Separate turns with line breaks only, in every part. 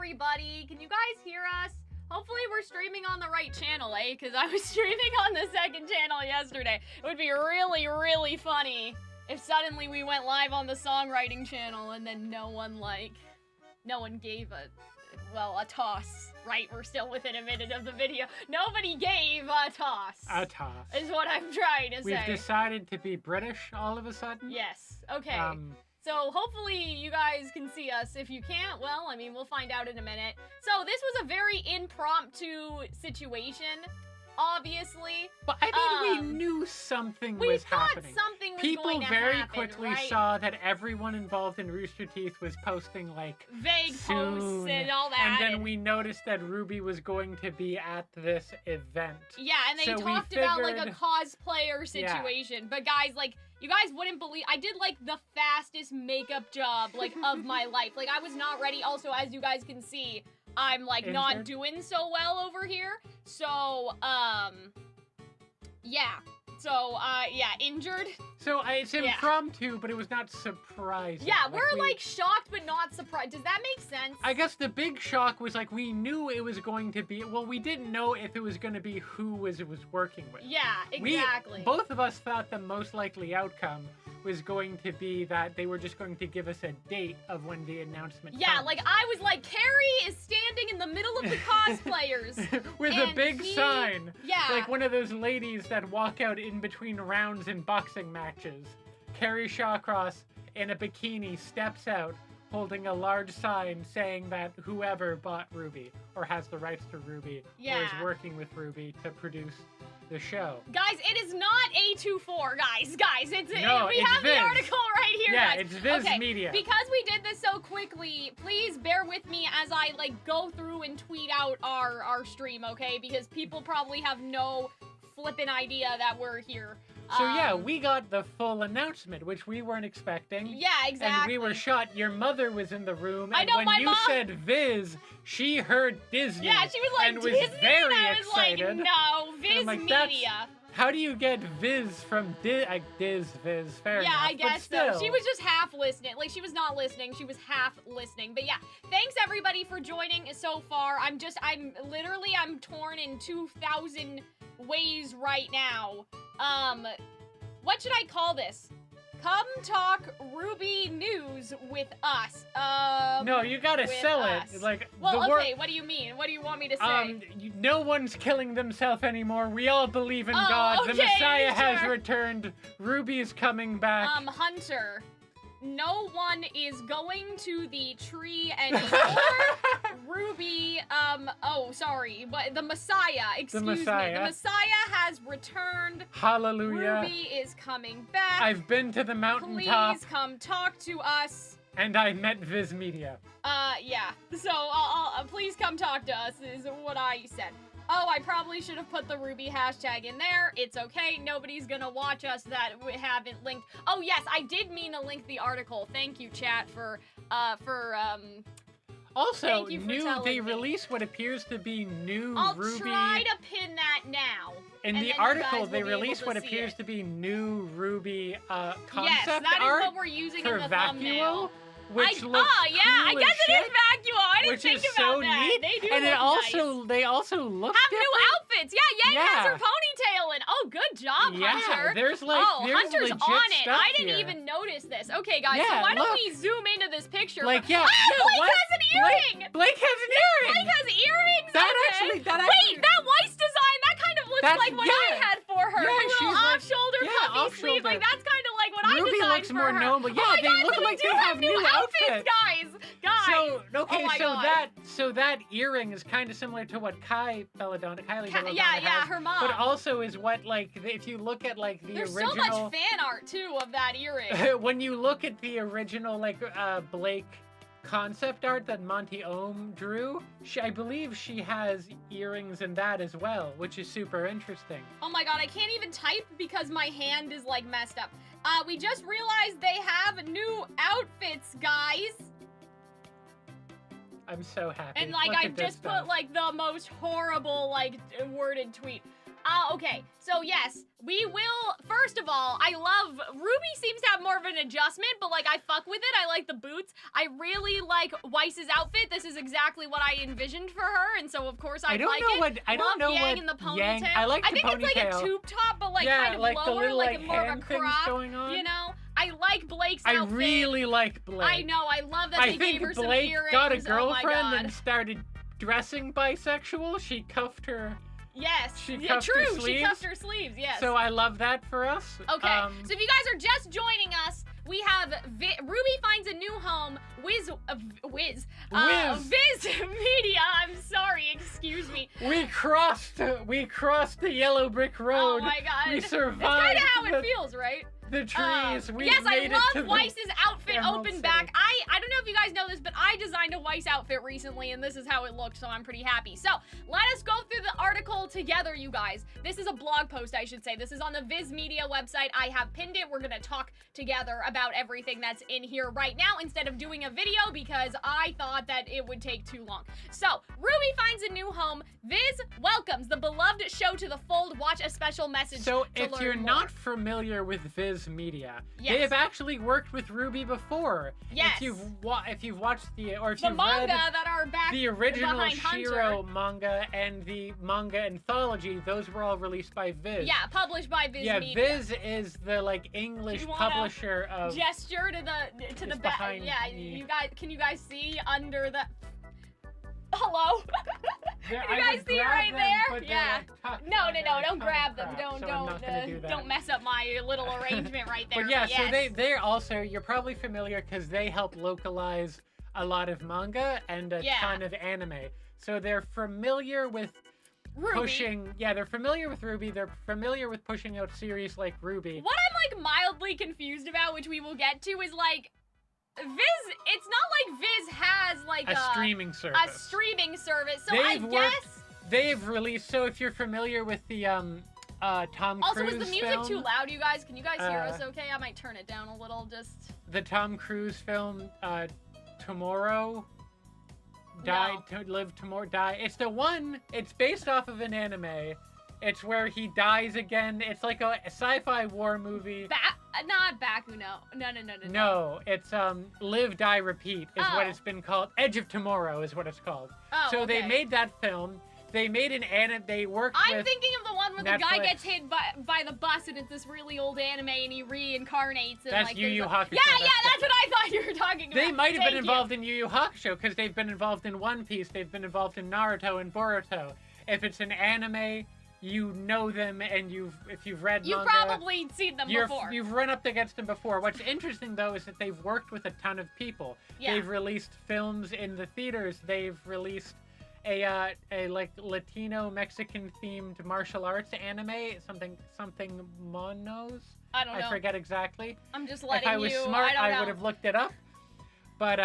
everybody. Can you guys hear us? Hopefully we're streaming on the right channel, eh? Because I was streaming on the second channel yesterday. It would be really, really funny if suddenly we went live on the songwriting channel and then no one gave a toss. Right, we're still within a minute of the video. Nobody gave a toss.
A toss. Is
what I'm trying to say.
We've decided to be British all of a sudden.
Yes, okay. So hopefully you guys can see us. If you can't, well, I mean, we'll find out in a minute. So this was a very impromptu situation, obviously.
But I mean, we knew something was happening.
We thought something was
People
going to
very
happen,
quickly
right?
saw that everyone involved in Rooster Teeth was posting, like,
vague posts and all that.
And then we noticed that Rwby was going to be at this event.
Yeah, and they talked about, like, a cosplayer situation. Yeah. But guys, like, you guys wouldn't believe, I did, like, the fastest makeup job, like, of my life. Like, I was not ready. Also, as you guys can see, I'm, like, not doing so well over here. So, yeah. So, yeah, injured.
So, it's impromptu, but it was not surprising.
Yeah, we're, like, shocked but not surprised. Does that make sense?
I guess the big shock was, like, we knew it was going to be, well, we didn't know if it was going to be who it was working with.
Yeah, exactly.
Both of us thought the most likely outcome was going to be that they were just going to give us a date of when the announcement comes.
Like, I was like, Carrie is standing in the middle of the cosplayers.
With a big sign.
Yeah.
Like one of those ladies that walk out in between rounds in boxing matches. Carrie Shawcross in a bikini steps out holding a large sign saying that whoever bought Rwby or has the rights to Rwby or is working with Rwby to produce the show.
Guys, it is not A24, guys. Guys, we have
Viz.
the article right here,
guys.
Yeah,
it's Viz Media.
Because we did this so quickly, please bear with me as I, like, go through and tweet out our stream, okay? Because people probably have no flippin' idea that we're here.
So yeah, we got the full announcement, which we weren't expecting.
Yeah, exactly.
And we were shocked. Your mother was in the room,
I
and
know,
when
my
you
mom
said Viz, she heard Disney.
Yeah, she was like,
and was
Disney?
very
and I was
excited.
like, no, Viz
like,
Media.
How do you get Viz from Viz? Fair enough.
Yeah, I guess
so.
She was just half listening. Like, she was not listening. She was half listening. But yeah, thanks everybody for joining so far. I'm torn in 2,000 ways right now. What should I call this? Come talk Rwby news with us.
No, you gotta sell it. Like,
well, okay, what do you mean? What do you want me to say?
No one's killing themselves anymore. We all believe in God.
Okay,
the Messiah has returned. Rwby is coming back.
Hunter. No one is going to the tree anymore. Rwby, but the Messiah, excuse me. The Messiah has returned.
Hallelujah.
Rwby is coming back.
I've been to the mountaintop.
Please come talk to us.
And I met Viz Media.
Yeah. So, please come talk to us is what I said. Oh, I probably should have put the Rwby hashtag in there. It's okay. Nobody's gonna watch us that we haven't linked. Oh, yes, I did mean to link the article. Thank you, chat, for
Also, they released what appears to be new Rwby.
I'll try to pin that now.
In the article, they released what appears to be new Rwby concept
yes, that
art
is what we're using
for
in the
Vacuo,
thumbnail.
which looks
I guess it is Vacuo. I didn't think about that.
Neat.
They do
and
look
they also look
have
different.
new outfits. Yeah, Yang has her ponytail in. Oh, good job, Hunter.
There's
Hunter's
legit
on it.
stuff
I didn't
here.
even notice this. Okay, guys, so why don't we zoom into this picture?
Blake
has an earring.
Blake has an earring.
Blake has earrings.
Wait,
that Weiss design, that kind of looks like what I had for her.
Yeah,
her little off-shoulder puffy sleeve, like that's kind of like what I designed
Rwby looks
for
more
her.
normal. Yeah, they look like they have new outfits,
guys.
So so that earring is kind of similar to what Kylie Belladonna has,
her mom.
But also is what, like, if you look at, like, the
There's
original.
There's so much fan art too of that earring.
When you look at the original, like, Blake concept art that Monty Ohm drew, I believe she has earrings in that as well, which is super interesting.
Oh my god, I can't even type because my hand is, like, messed up. We just realized they have new outfits, guys.
I'm so happy.
And, like, I just put, like, the most horrible, like, worded tweet. Okay, so yes, we will, first of all, I love, Rwby seems to have more of an adjustment, but like, I fuck with it, I like the boots. I really like Weiss's outfit, this is exactly what I envisioned for her, and so of course I like it.
I don't know
Yang
what
in the ponytail.
Yang, I like the
think
ponytail.
It's like a tube top, but like
yeah,
kind of
like
lower,
the little,
like more of a
hand things
crop,
going on.
you know? I like Blake's outfit.
I really like Blake.
I know, I love that they gave her some earrings.
I think Blake got a girlfriend
oh
and started dressing bisexual. She cuffed her.
Yes.
She cuffed her sleeves.
She cuffed her sleeves, yes.
So I love that for us.
Okay, so if you guys are just joining us, we have Rwby finds a new home. Viz Media. I'm sorry, excuse me.
We crossed the yellow brick road.
Oh my god.
We survived.
That's kind of how it feels, right?
The trees. We
yes,
made
I
it to
love Weiss's outfit open
City.
back. I don't know if you guys know this, but I designed a Weiss outfit recently, and this is how it looked, so I'm pretty happy. So, let us go through the article together, you guys. This is a blog post, I should say. This is on the Viz Media website. I have pinned it. We're gonna talk together about everything that's in here right now instead of doing a video because I thought that it would take too long. So, Rwby finds a new home. Viz welcomes the beloved show to the fold. Watch a special message.
So,
to
if
learn
you're
more.
not familiar with Viz Media,
Yes.
they have actually worked with Rwby before.
Yes.
If you've watched the
manga
read
that are back
the original
behind
Shiro
Hunter.
manga and the manga anthology, those were all released by Viz.
Yeah, published by Viz Media.
Viz is the English publisher of.
Gesture to the back.
behind
Yeah,
me.
you guys, can you guys see under the? Hello.
Can
you guys see right there? Yeah. No, don't grab them. Don't mess up my little arrangement right there.
But yeah,
yes.
so they're also, you're probably familiar because they help localize a lot of manga and a ton of anime. So they're familiar with
Rwby.
pushing, they're familiar with Rwby, they're familiar with pushing out series like Rwby.
What I'm mildly confused about, which we will get to, is Viz, it's not like Viz has
a streaming service.
A streaming service. So I guess
they've released. So if you're familiar with the Tom Cruise
also, is the music
film,
too loud, you guys? Can you guys hear us? Okay, I might turn it down a little. Just
the Tom Cruise film, Tomorrow. Live Tomorrow. Die. It's the one. It's based off of an anime. It's where he dies again. It's like a sci-fi war movie.
Not Baku, no.
No, it's Live, Die, Repeat is what
Oh.
it's been called. Edge of Tomorrow is what it's called.
Oh,
so
okay.
they made that film. They made an anime. They worked
I'm
with
thinking of the one where the guy
Netflix.
gets hit by the bus and it's this really old anime and he reincarnates. And
That's Yu Yu Hakusho.
Yeah, that's what I thought you were talking about.
They might have been
Thank
involved in Yu Yu Hakusho because they've been involved in One Piece. They've been involved in Naruto and Boruto. If it's an anime, you know them, and if you've read
You've
manga,
probably seen them before.
You've run up against them before. What's interesting though is that they've worked with a ton of people.
Yeah.
They've released films in the theaters. They've released a Latino Mexican themed martial arts anime, something monos.
I don't know.
I forget exactly.
I'm just letting
you. If I was smart,
I
would have looked it up. But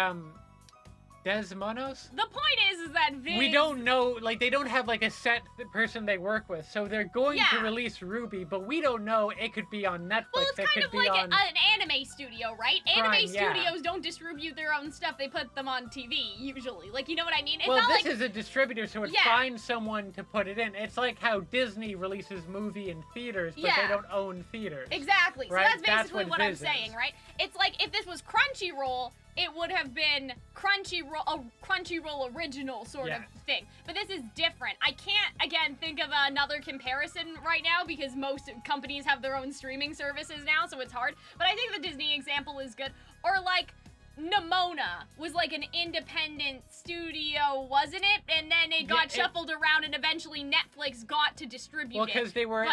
Desmonos?
The point is that Viz...
We don't know, they don't have, a set person they work with, so they're going to
Yeah.
release Rwby, but we don't know. It could be on Netflix,
Well, it's
it
kind
could
of
be
like
on...
an anime studio, right?
Prime,
Anime
yeah.
studios don't distribute their own stuff. They put them on TV, usually. You know what I mean? It's
well,
not
this is a distributor, so it finds someone to put it in. It's like how Disney releases movie in theaters, but they don't own theaters.
Exactly.
Right?
So that's basically what I'm
Viz
saying,
is.
right? It's like if this was Crunchyroll, it would have been a Crunchyroll original sort of thing. But this is different. I can't, again, think of another comparison right now because most companies have their own streaming services now, so it's hard. But I think the Disney example is good. Or Nimona was an independent studio, wasn't it? And then it got shuffled around, and eventually Netflix got to distribute it.
Well, because they were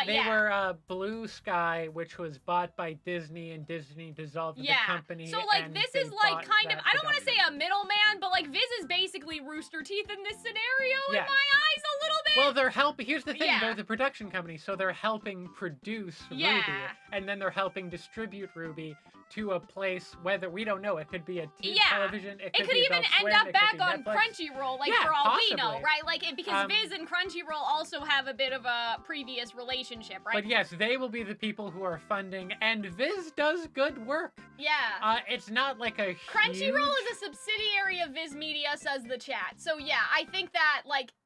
Blue Sky, which was bought by Disney, and Disney dissolved the company.
So
and
this
they
is
bought
kind of,
that
I don't want to say
production.
a middleman, but Viz is basically Rooster Teeth in this scenario in
Yes.
my eyes a little bit.
Well, they're helping. Here's the thing:
Yeah.
they're the production company, so they're helping produce
Yeah.
Rwby, and then they're helping distribute Rwby to a place. Whether we don't know, it could be a television. It
could
be
even
Adult
end
Swim,
up
it
back
could be
on
Netflix.
Crunchyroll,
Yeah,
for all we know,
possibly.
right? Because Viz and Crunchyroll also have a bit of a previous relationship, right?
But yes, they will be the people who are funding, and Viz does good work.
Yeah.
It's not like a
Crunchyroll is a subsidiary of Viz Media, says the chat. So yeah, I think that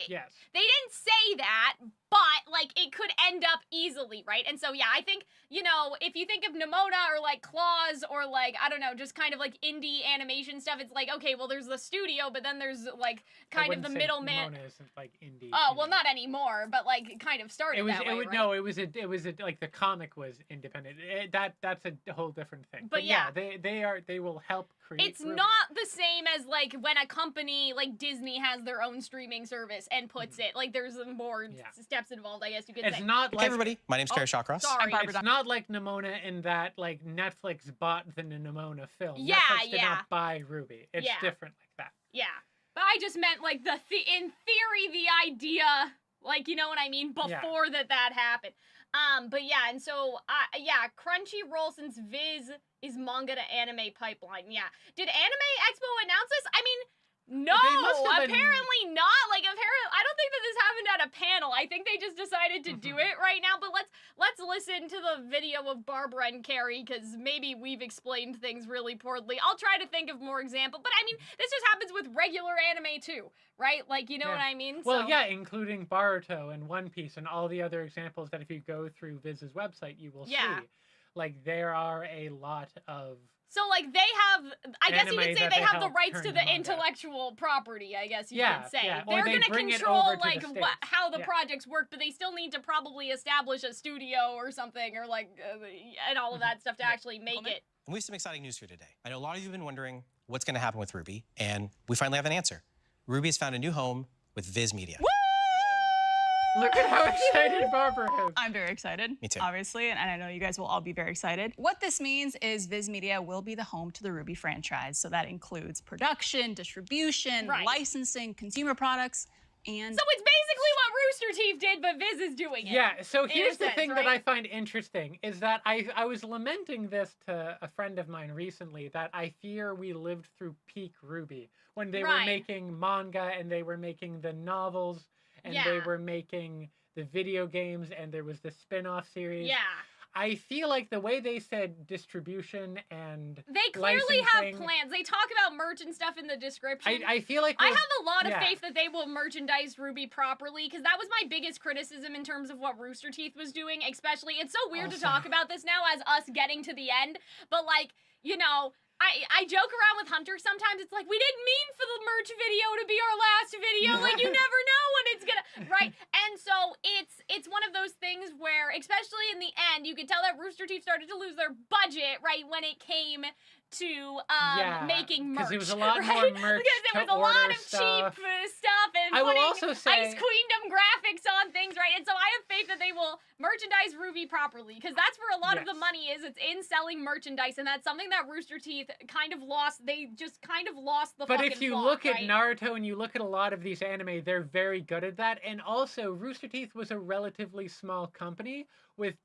Yes.
they didn't say that, but like it could end up easily, right? And so yeah, I think, you know, if you think of Nimona or like Claws or like, I don't know, just kind of like indie animation stuff, it's like, okay, well there's the studio, but then there's like kind of the middleman.
Nimona isn't like indie.
Oh, well, not anymore, but like kind of started that way, right?
No, it was like the comic was independent. That's a whole different thing.
But yeah,
they will help create.
It's not the same as like when a company like Disney has their own streaming service and puts it. Like there's more steps involved, I guess you could say.
It's not like...
Hey everybody, my name's Carrie Shawcross.
Sorry.
It's not like Nimona in that like Netflix bought the Nimona film.
Yeah,
Netflix did not buy Rwby. It's different like that.
Yeah. But I just meant like in theory the idea, like, you know what I mean, before that happened. But yeah, and so Crunchyroll, since Viz is manga to anime pipeline. Yeah. Did Anime Expo announce this? I mean, no, apparently not. Like, apparently, I don't think that this happened at a panel. I think they just decided to do it right now. But let's listen to the video of Barbara and Carrie, because maybe we've explained things really poorly. I'll try to think of more examples. But I mean, this just happens with regular anime too, right? Like, you know what I mean?
Well, yeah, including Boruto and One Piece and all the other examples that if you go through Viz's website, you will see. Like, there are a lot of...
So, like, they have, I guess you could say they have the rights to the intellectual property, I guess you could say.
Yeah.
They're going to control, like, how the projects work, but they still need to probably establish a studio or something, or, like, and all of that stuff to actually make it.
And we have some exciting news for you today. I know a lot of you have been wondering what's going to happen with Rwby, and we finally have an answer. Rwby has found a new home with Viz Media.
Woo!
Look at how excited Barbara is.
I'm very excited.
Me too.
Obviously, and I know you guys will all be very excited. What this means is Viz Media will be the home to the Rwby franchise. So that includes production, distribution, licensing, consumer products, and...
So it's basically what Rooster Teeth did, but Viz is doing it.
Yeah, so here's the thing that I find interesting, is that I was lamenting this to a friend of mine recently, that I fear we lived through peak Rwby, when they were making manga, and they were making the novels, and they were making the video games, and there was the spin-off series.
Yeah.
I feel like the way they said distribution and
they clearly have plans. They talk about merch and stuff in the description.
I feel like
I have a lot of faith that they will merchandise Rwby properly, because that was my biggest criticism in terms of what Rooster Teeth was doing. Especially, it's so weird to talk about this now as us getting to the end, but like, you know, I joke around with Hunter sometimes. It's like, we didn't mean for the merch video to be our last video. Like, you never know when it's gonna, right? And so it's one of those things where, especially in the end, you could tell that Rooster Teeth started to lose their budget, right, when it came to making merch.
Because it was a lot more merch.
Because there was a lot of cheap stuff and putting Ice Queendom graphics on things, right? And so I have faith that they will merchandise Rwby properly, because that's where a lot of the money is. It's in selling merchandise, and that's something that Rooster Teeth kind of lost. They just kind of lost the fucking
But if you look at Naruto and you look at a lot of these anime, they're very good at that. And also, Rooster Teeth was a relatively small company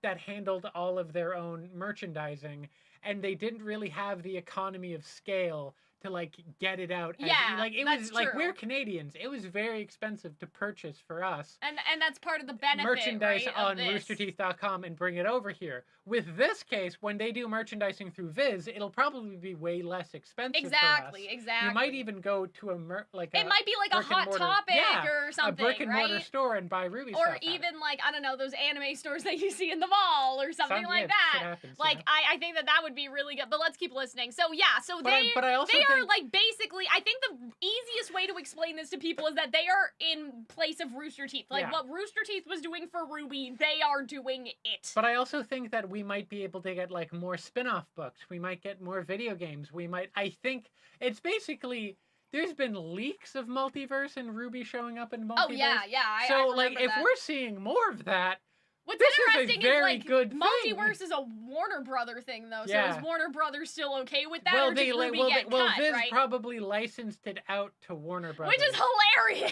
that handled all of their own merchandising, and they didn't really have the economy of scale to like get it out. Like it was like, we're Canadians. It was very expensive to purchase for us.
And that's part of the benefit,
merchandise on
this.
roosterteeth.com and bring it over here. With this case, when they do merchandising through Viz, it'll probably be way less expensive.
Exactly.
You might even go to it
might be like a Hot Topic or something,
a brick and mortar store and buy Rwby stuff.
Or even like, I don't know, those anime stores that you see in the mall or something like that.
Happens,
like I think that would be really good. But let's keep listening. So yeah, so they are like basically, I think the easiest way to explain this to people is that they are in place of Rooster Teeth. Like what Rooster Teeth was doing for Rwby, they are doing it.
But I also think that we might be able to get like more spin-off books. We might get more video games. I think it's basically, there's been leaks of multiverse and Rwby showing up in multiverse. Oh yeah.
So
like if we're seeing more of that,
what's interesting is like multiverse is a Warner Brother thing though. So is Warner Brothers still okay with that? Or did Rwby get cut,
Viz probably licensed it out to Warner Brothers,
which is hilarious.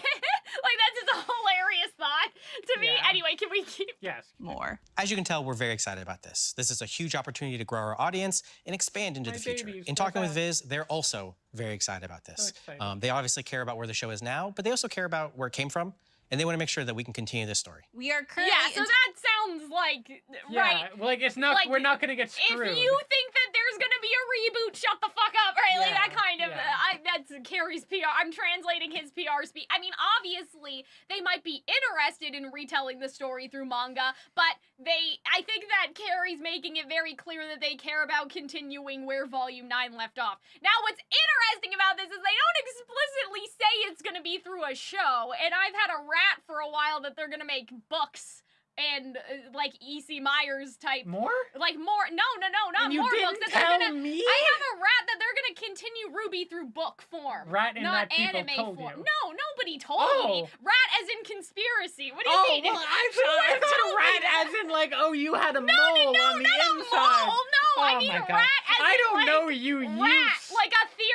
Like that's just a hilarious thought to me. Anyway, can we keep
more?
As you can tell, we're very excited about this. This is a huge opportunity to grow our audience and expand into the future. In talking with Viz, they're also very excited about this. They obviously care about where the show is now, but they also care about where it came from. And they want to make sure that we can continue this story.
We are currently...
Yeah, so that sounds like... right.
Like, it's not... Like, we're not going to get screwed.
If you think that there's gonna be a reboot, shut the fuck up, right? Like, that kind of, that's Carrie's PR. I'm translating his PR speak. I mean, obviously, they might be interested in retelling the story through manga, but I think that Carrie's making it very clear that they care about continuing where Volume 9 left off. Now, what's interesting about this is they don't explicitly say it's gonna be through a show, and I've had a rat for a while that they're gonna make books and like E.C. Myers type.
More?
Like more. No, not
and you
more
didn't
books. That
tell
they're gonna,
me?
I have a rat that they're gonna continue Rwby through book form.
Rat and
not
that people
anime
told
form.
you.
No, nobody told me. Rat as in conspiracy. What do you mean?
Well, I thought rat as in like, oh, you had a mole on the inside.
Mole. No, I mean a rat as
I
in
don't
like,
know you
rat,
use.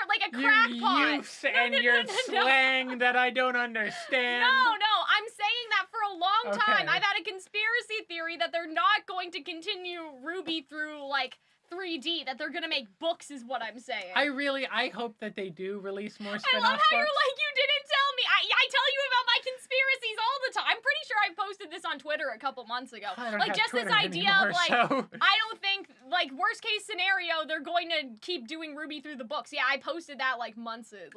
like a crackpot.
Use and your slang that I don't understand.
No, I'm saying that for a long time.
Okay.
I've had a conspiracy theory that they're not going to continue Rwby through, like, 3D, that they're gonna make books is what I'm saying.
I hope that they do release more spin-off
I love how you're
books.
like, you didn't tell me. I tell you about my conspiracies all the time. I'm pretty sure I posted this on Twitter a couple months ago.
I don't
Like,
have
just
Twitter
this idea
anymore,
of, like,
so...
I don't think, like, worst case scenario, they're going to keep doing Rwby through the books. Yeah, I posted that, like, months ago.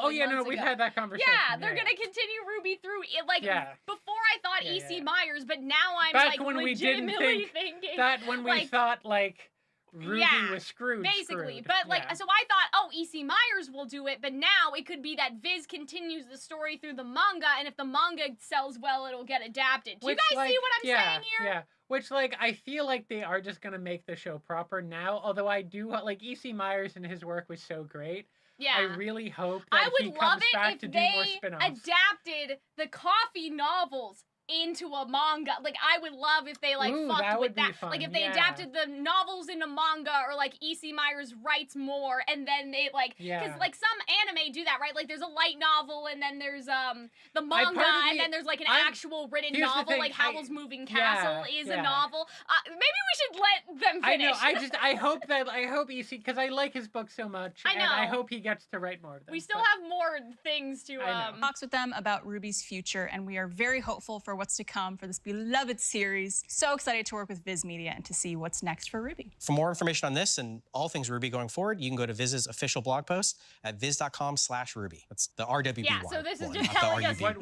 We've had that conversation.
Yeah, they're gonna continue Rwby through it. Like, before I thought E.C. Myers, but now I'm,
back
like,
when we didn't
legitimately
think
thinking.
that when we
like,
thought, like, Rwby was screwed.
Basically, but like, so I thought, oh, E.C. Myers will do it, but now it could be that Viz continues the story through the manga, and if the manga sells well, it'll get adapted. Do you guys see what I'm saying here?
Yeah, which, like, I feel like they are just gonna make the show proper now, although I do, like, E.C. Myers and his work was so great.
Yeah.
I really hope that he comes back to do more spin-offs.
Adapted the coffee novels into a manga. Like, I would love if they, like, fucked with that. Like, if they adapted the novels into manga, or, like, E.C. Myers writes more, and then they, like, because, like, some anime do that, right? Like, there's a light novel, and then there's, the manga, and then there's, like, an actual written novel, like Howl's Moving Castle is a novel. Maybe we should let them finish.
I know, I hope E.C., because I like his book so much, and I hope he gets to write more of them.
We still have more things to,
talks with them about Rwby's future, and we are very hopeful for what's to come for this beloved series. So excited to work with Viz Media and to see what's next for Rwby.
For more information on this and all things Rwby going forward, you can go to Viz's official blog post at viz.com/Rwby. That's the RWB
Yeah,
one.
so this is
one,
just
not
telling
the
us
RUB.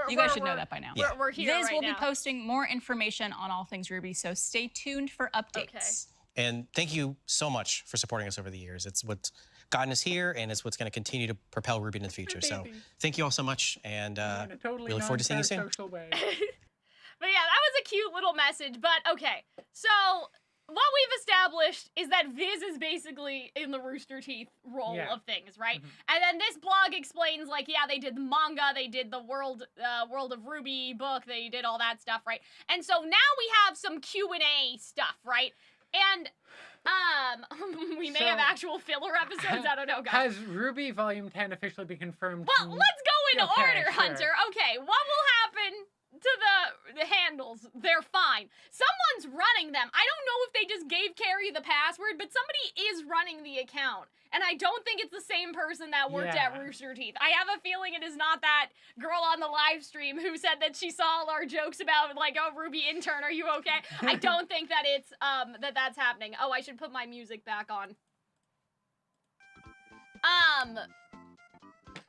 you guys should know that by now.
Yeah.
We're here
Viz
right
will
now.
be posting more information on all things Rwby, so stay tuned for updates.
Okay.
And thank you so much for supporting us over the years. It's what's gotten us here, and it's what's going to continue to propel Rwby in the future. So thank you all so much, and we look forward to seeing you soon.
But yeah, that was a cute little message. But okay, so what we've established is that Viz is basically in the Rooster Teeth role of things, right? And then this blog explains, like, yeah, they did the manga, they did the World of Rwby book, they did all that stuff, right? And so now we have some Q&A stuff, right? And we may have actual filler episodes. I don't know, guys.
Has Rwby Volume 10 officially been confirmed?
Well, let's go in order, Hunter. Okay, what will happen to the handles? They're fine. Someone's running them. I don't know if they just gave Carrie the password, but somebody is running the account. And I don't think it's the same person that worked at Rooster Teeth. I have a feeling it is not that girl on the live stream who said that she saw all our jokes about, like, oh, Rwby intern, are you okay? I don't think that it's, that's happening. Oh, I should put my music back on.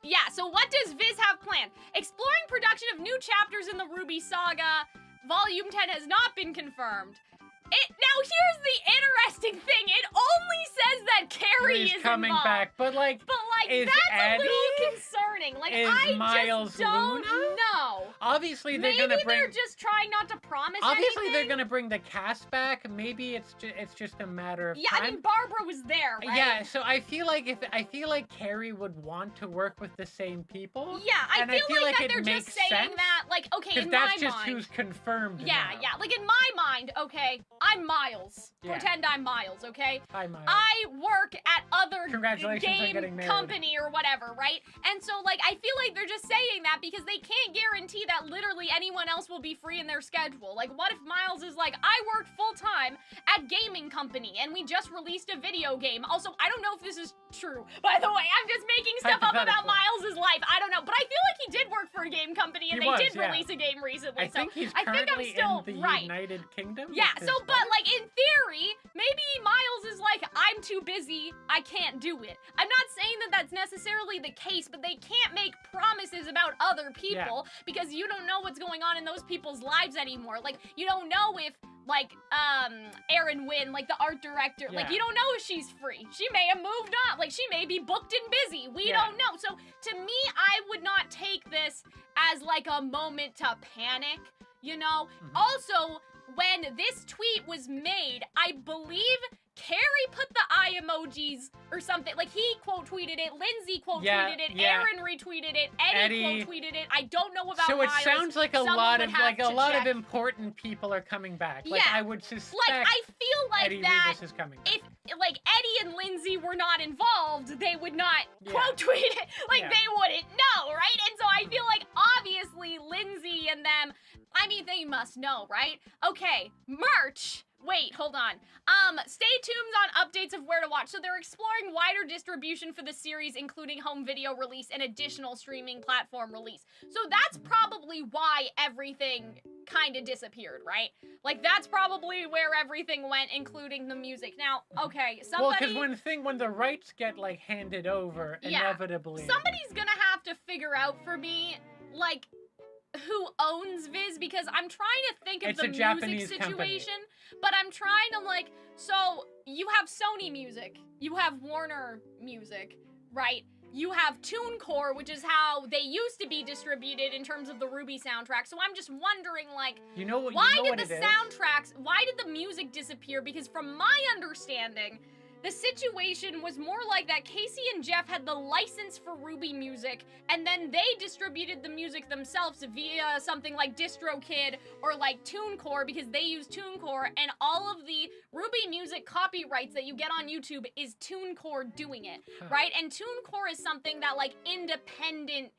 Yeah, so what does Viz have planned? Exploring production of new chapters in the Rwby saga. Volume 10 has not been confirmed. Now here's the interesting thing. It only says that Carrie is
coming
involved.
back, but like
that's
Eddie?
a little concerning. Like, I
Miles
just don't
Luna?
know.
Obviously they're
Maybe
gonna bring.
they're just trying not to promise
Obviously
anything.
they're gonna bring the cast back. Maybe it's just a matter of time.
I mean, Barbara was there, right?
Yeah, so I feel like Carrie would want to work with the same people.
Yeah, I feel like that they're just saying
sense,
that, like, okay, in my mind.
Because that's just who's confirmed.
Yeah,
now.
yeah. Like, in my mind, okay, I'm Miles.
Yeah.
Pretend I'm Miles, okay?
Hi, Miles.
I work at other
Congratulations on getting
game
married.
company or whatever, right? And so, like, I feel like they're just saying that because they can't guarantee that literally anyone else will be free in their schedule. Like, what if Miles is like, I work full-time at gaming company and we just released a video game. Also, I don't know if this is true, by the way. I'm just making stuff up about Miles' life. I don't know. But I feel like he did work for for a game company, and
He was,
they did
yeah.
release a game recently.
I think he's
I think I'm
currently
still
in the
right.
United Kingdom.
Yeah,
with
so,
his
but,
wife.
like, in theory, maybe Miles is like, I'm too busy, I can't do it. I'm not saying that that's necessarily the case, but they can't make promises about other people because you don't know what's going on in those people's lives anymore. Like, you don't know if, like, Erin Wynn, like, the art director, like, you don't know if she's free. She may have moved on. Like, she may be booked and busy. We don't know. So, to me, I would not take this as, like, a moment to panic, you know? Also, when this tweet was made, I believe Carrie put the eye emojis or something. Like, he quote tweeted it, Lindsay quote tweeted it, Aaron retweeted it, Eddie quote tweeted it. I don't know about
So it
Miles.
sounds like a
Someone
lot
would
of
have to
lot of
check.
important people are coming back. Like
Yeah.
I would suspect
Like, I feel like
Eddie
that
Rivas is coming back.
if, like, Eddie and Lindsay were not involved, they would not
Yeah.
quote tweet it. Like,
Yeah.
they wouldn't know, right? And so I feel like, obviously, Lindsay and them, I mean, they must know, right? Okay, merch. Wait, hold on. Stay tuned on updates of where to watch. So they're exploring wider distribution for the series, including home video release and additional streaming platform release. So that's probably why everything kind of disappeared, right? Like, that's probably where everything went, including the music. Now, okay,
Well,
somebody...
because when the rights get like handed over, inevitably
somebody's gonna have to figure out for me, like, who owns Viz, because I'm trying to think of
It's
the
a
music
Japanese
situation, but I'm trying to, like, so you have Sony Music, you have Warner Music, right? You have TuneCore, which is how they used to be distributed in terms of the Rwby soundtrack. So I'm just wondering, like, why did the soundtracks, why did the music disappear? Because from my understanding, the situation was more like that Casey and Jeff had the license for Rwby music, and then they distributed the music themselves via something like DistroKid or like TuneCore, because they use TuneCore, and all of the Rwby music copyrights that you get on YouTube is TuneCore doing it, right? And TuneCore is something that, like, independent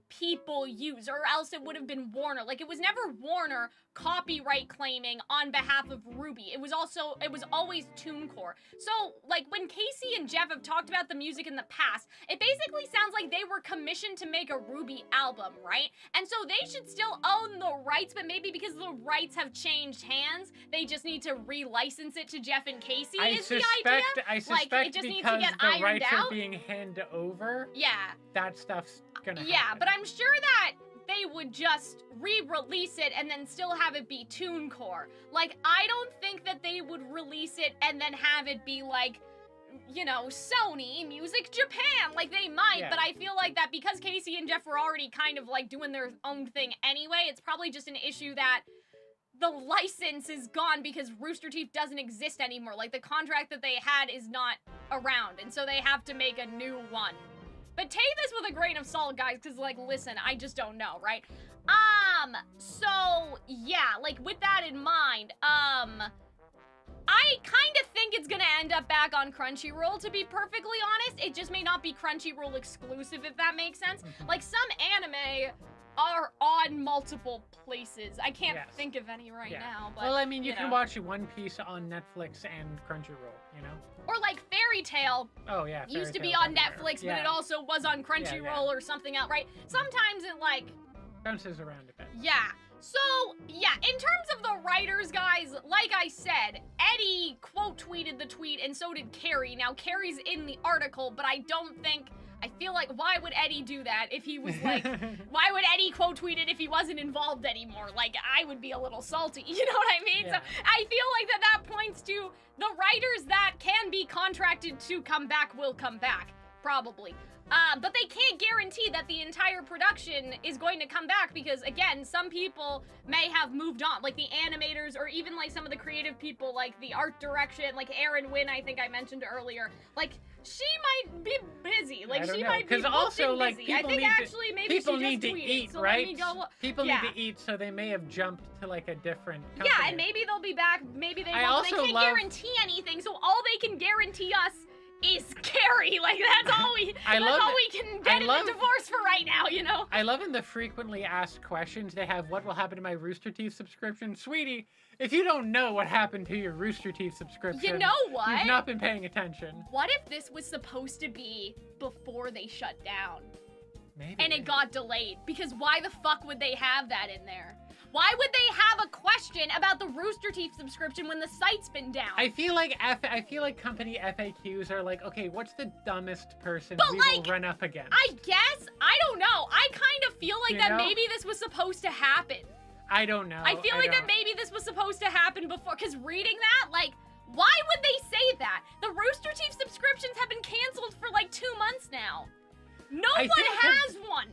people use, or else it would have been Warner. Like, it was never Warner copyright claiming on behalf of Rwby. It was always TuneCore. So, like, when Casey and Jeff have talked about the music in the past, it basically sounds like they were commissioned to make a Rwby album, right? And so they should still own the rights, but maybe because the rights have changed hands, they just need to relicense it to Jeff and Casey,
I
is
suspect,
the idea?
I
Like,
suspect
it just needs
because
to get
the
ironed
rights
out?
are being handed over,
Yeah.
that stuff's gonna
Yeah,
happen.
but I'm sure that they would just re-release it and then still have it be TuneCore. Like, I don't think that they would release it and then have it be like, you know, Sony Music Japan. Like, they might, but I feel like that because Casey and Jeff were already kind of like doing their own thing anyway, it's probably just an issue that the license is gone because Rooster Teeth doesn't exist anymore. Like, the contract that they had is not around, and so they have to make a new one. But take this with a grain of salt, guys, because, like, listen, I just don't know, right? So, yeah, like, with that in mind, I kind of think it's gonna end up back on Crunchyroll, to be perfectly honest. It just may not be Crunchyroll exclusive, if that makes sense. Like, some anime are on multiple places. I can't think of any right now, but,
well, I mean, you can
know.
watch One Piece on Netflix and Crunchyroll, you know?
Or like Fairy Tail.
Oh, yeah.
Used to be
Fairy
on
Tail's
Netflix,
everywhere.
but it also was on Crunchyroll or something else, right? Sometimes it, like,
bounces around a bit.
yeah. So, yeah, in terms of the writers, guys, like I said, Eddie quote tweeted the tweet, and so did Carrie. Now, Carrie's in the article, but I feel like, why would Eddie do that if he was like, why would Eddie quote tweet it if he wasn't involved anymore? Like, I would be a little salty, you know what I mean?
Yeah.
So, I feel like that points to the writers that can be contracted to come back will come back, probably. But they can't guarantee that the entire production is going to come back because, again, some people may have moved on, like the animators or even like some of the creative people, like the art direction, like Erin Wynn, I think I mentioned earlier. Like, she might be busy. Like, she might be
also, like,
busy. I think actually maybe
people
she
need
just
to
tweeted,
eat,
so
right?
let me go.
People need to eat, so they may have jumped to like a different company.
Yeah, and maybe they'll be back. Maybe they won't.
also
They can't guarantee anything, so all they can guarantee us is Carrie. Like, that's all we can get in the divorce for right now, you know?
I love in the frequently asked questions they have, what will happen to my Rooster Teeth subscription? Sweetie, if you don't know what happened to your Rooster Teeth subscription,
you know what?
You've not been paying attention.
What if this was supposed to be before they shut down?
Maybe.
And it got delayed. Because why the fuck would they have that in there? Why would they have a question about the Rooster Teeth subscription when the site's been down?
I feel like company FAQs are like, okay, what's the dumbest person we will run up against?
I guess, I don't know. I kind of feel like that maybe this was supposed to happen.
I don't know.
I feel like that maybe this was supposed to happen before, because reading that, like, why would they say that? The Rooster Teeth subscriptions have been canceled for like 2 months now. No one has one.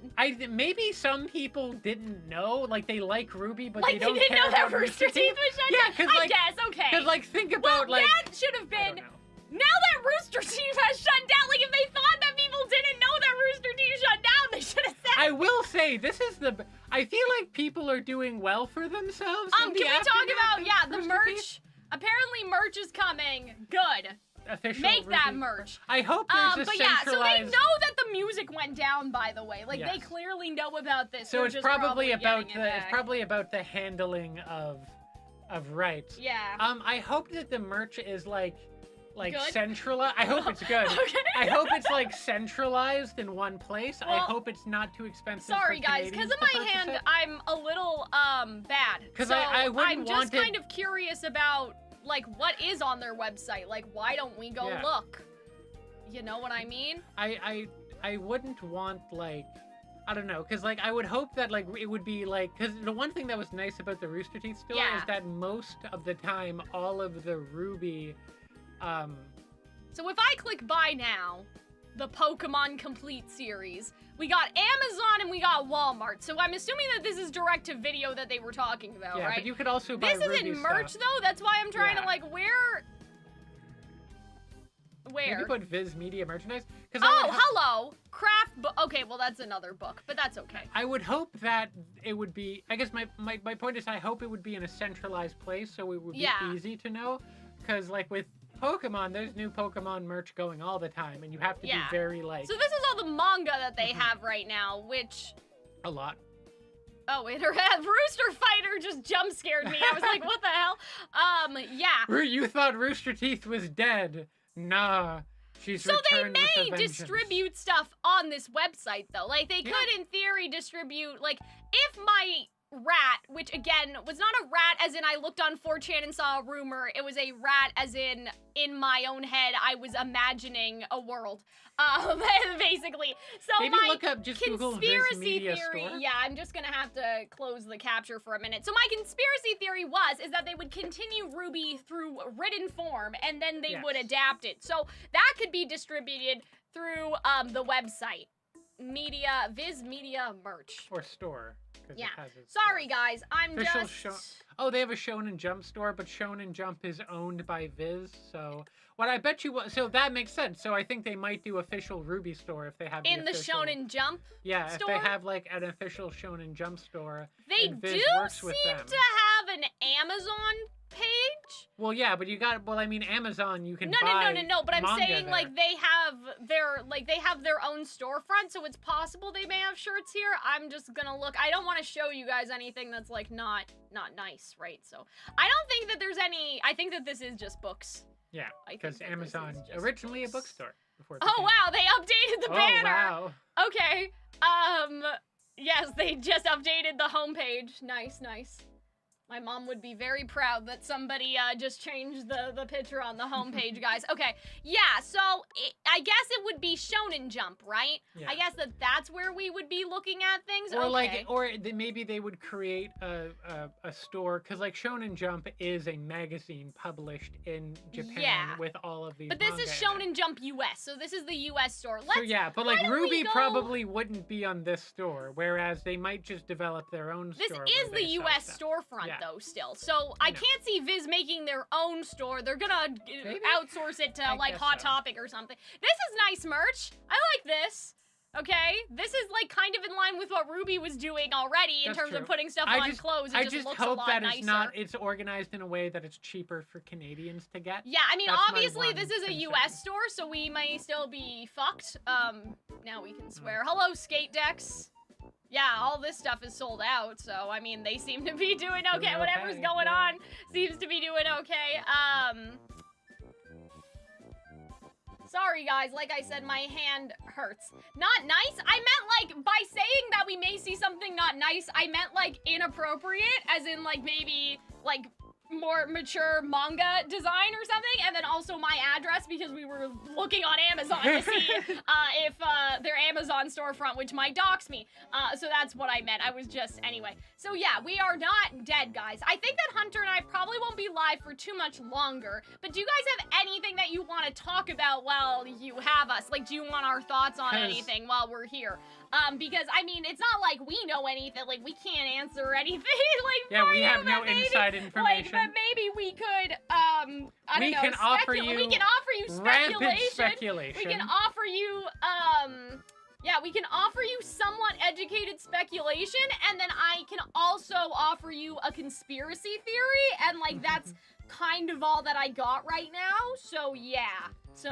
Maybe some people didn't know, like they like Rwby, but
like
they don't
didn't
care
know that Rooster Teeth was shut down.
Yeah,
I guess, okay.
Because like think about
well, that should have been. Now that Rooster Teeth has shut down, like if they thought that people didn't know that Rooster Teeth shut down, they should have said.
I will say this is the. I feel like people are doing well for themselves.
Can we talk about the merch? Teeth? Apparently, merch is coming. Good.
Official
Make
Rwby.
that merch.
I hope there's a centralized...
so they know that the music went down, by the way. Like, they clearly know about this.
So it's probably about the handling of rights.
Yeah.
I hope that the merch is like
good?
centralized. I hope it's good.
Okay.
I hope it's like centralized in one place.
Well,
I hope it's not too expensive.
Sorry guys, because of my hand, I'm a little bad.
Because
so
I'm
just kind of curious about like what is on their website. Like why don't we go look? You know what I mean?
I wouldn't want like I don't know, because like I would hope that like it would be like, because the one thing that was nice about the Rooster Teeth store is that most of the time all of the Rwby
so if I click buy now, the Pokemon Complete series, we got Amazon and we got Walmart. So I'm assuming that this is direct to video that they were talking about, right?
Yeah, but you could also buy
This isn't merch though. That's why I'm trying to like where.
Maybe put Viz Media merchandise.
Hello, craft book. Okay, well that's another book, but that's okay.
I would hope that it would be. I guess my point is, I hope it would be in a centralized place, so it would be easy to know. Because like with Pokemon, there's new Pokemon merch going all the time, and you have to be very like.
So this is all the manga that they have right now, which.
A lot.
Oh, wait, Rooster Fighter just jump scared me. I was like, what the hell? Yeah.
You thought Rooster Teeth was dead. Nah, she's returned with a vengeance. So they may distribute
stuff on this website, though. Like, they could, in theory, distribute, like, if my rat, which, again, was not a rat as in I looked on 4chan and saw a rumor. It was a rat as in my own head, I was imagining a world, basically. So
maybe
my
look up just Google Viz Media
theory,
store.
yeah, I'm just gonna have to close the capture for a minute. So my conspiracy theory is that they would continue Rwby through written form, and then they would adapt it. So that could be distributed through the website. Viz Media merch.
Or store.
Yeah. Sorry, guys. I'm
Oh, they have a Shonen Jump store, but Shonen Jump is owned by Viz, so... What I bet you... So that makes sense. So I think they might do official Rwby store if they have the
Shonen Jump
Yeah,
store?
If they have, like, an official Shonen Jump store,
They
and Viz
do
works with
seem
them.
to have an Amazon page?
Well, yeah, but you got... Well, I mean, Amazon, you can buy
No, but I'm saying,
there.
like, they have their own storefront, so it's possible they may have shirts here. I'm just gonna look. I don't want to show you guys anything that's, like, not nice, right? So, I don't think that there's any... I think that this is just books.
Yeah, because Amazon originally a bookstore.
Oh, wow, they updated the banner!
Wow.
Okay, yes, they just updated the homepage. Nice. My mom would be very proud that somebody just changed the picture on the homepage, guys. Okay, yeah, so I guess it would be Shonen Jump, right?
Yeah.
I guess that's where we would be looking at things.
Or maybe they would create a store, because like Shonen Jump is a magazine published in Japan with all of these.
But this is Shonen Jump US, so this is the US store.
But like Rwby probably wouldn't be on this store, whereas they might just develop their own store.
This is the US storefront, though, still. So I can't see Viz making their own store. They're gonna outsource it to like Hot Topic or something. This is nice merch. I like this. Okay, this is like kind of in line with what Rwby was doing already in terms of putting stuff on clothes.
I just hope that it's organized in a way that it's cheaper for Canadians to get.
Yeah, I mean, obviously this is a US store, so we may still be fucked. Now we can swear. Hello, skate decks. Yeah, all this stuff is sold out, so, I mean, they seem to be doing okay. Whatever's going on seems to be doing okay. Sorry, guys. Like I said, my hand hurts. Not nice? I meant, like, by saying that we may see something not nice, I meant, like, inappropriate, as in, like, maybe, like, more mature manga design or something, and then also my address because we were looking on Amazon to see if their Amazon storefront, which might dox me. So that's what I meant. I was just, anyway. So yeah, we are not dead, guys. I think that Hunter and I probably won't be live for too much longer, but do you guys have anything that you want to talk about while you have us? Like, do you want our thoughts on anything while we're here? Because, I mean, it's not like we know anything, like, we can't answer anything, like,
yeah, we have no inside information.
Like, but maybe we could, I don't know, we can offer you speculation. We can offer you, yeah, we can offer you somewhat educated speculation, and then I can also offer you a conspiracy theory, and, like, that's kind of all that I got right now, so yeah. So,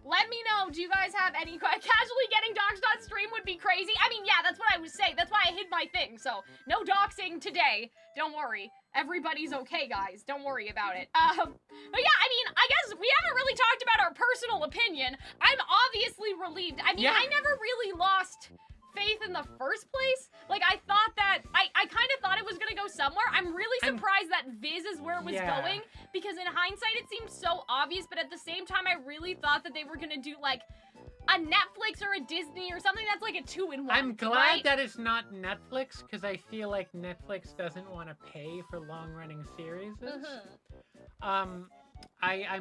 let me know, do you guys have any casually getting doxxed on stream would be crazy? I mean, yeah, that's what I was saying. That's why I hid my thing, so no doxing today. Don't worry. Everybody's okay, guys. Don't worry about it. But yeah, I mean, I guess we haven't really talked about our personal opinion. I'm obviously relieved. I mean, I never really lost faith in the first place. Like, I thought that, I kind of thought it was gonna go somewhere. I'm really surprised that Viz is where it was going, because in hindsight it seems so obvious, but at the same time I really thought that they were gonna do like a Netflix or a Disney or something that's like a 2-in-1. I'm
glad that it's not Netflix, because I feel like Netflix doesn't want to pay for long-running series. I'm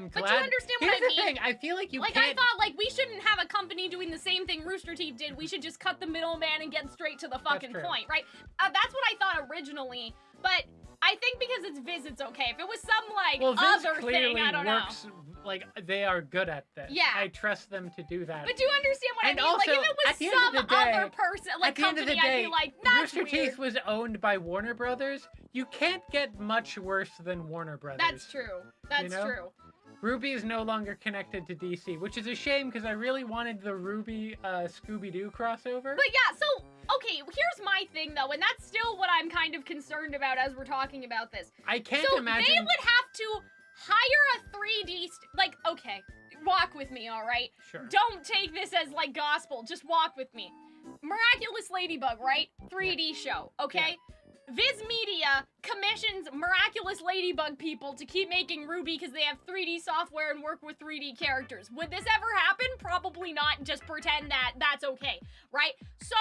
glad.
But you understand what I mean?
Here's the thing, I feel like you can't...
I thought, like, we shouldn't have a company doing the same thing Rooster Teeth did. We should just cut the middleman and get straight to the fucking point, right? That's what I thought originally, but I think because it's Viz, it's okay. If it was some, like, other thing, I don't know.
Like, they are good at this.
Yeah.
I trust them to do that.
But do you understand what I mean?
Also,
like, if it was some other person, like, company, I'd be like, that's
Rooster Teeth was owned by Warner Brothers. You can't get much worse than Warner Brothers.
That's true. That's true.
Rwby is no longer connected to DC, which is a shame because I really wanted the Rwby Scooby-Doo crossover.
But yeah, so, okay, here's my thing though, and that's still what I'm kind of concerned about as we're talking about this.
I can't imagine...
So they would have to hire a 3D, like, okay, walk with me, alright?
Sure.
Don't take this as, like, gospel, just walk with me. Miraculous Ladybug, right? 3D show, okay? Yeah. Viz Media commissions Miraculous Ladybug people to keep making Rwby because they have 3D software and work with 3D characters. Would this ever happen? Probably not. Just pretend that that's okay, right? So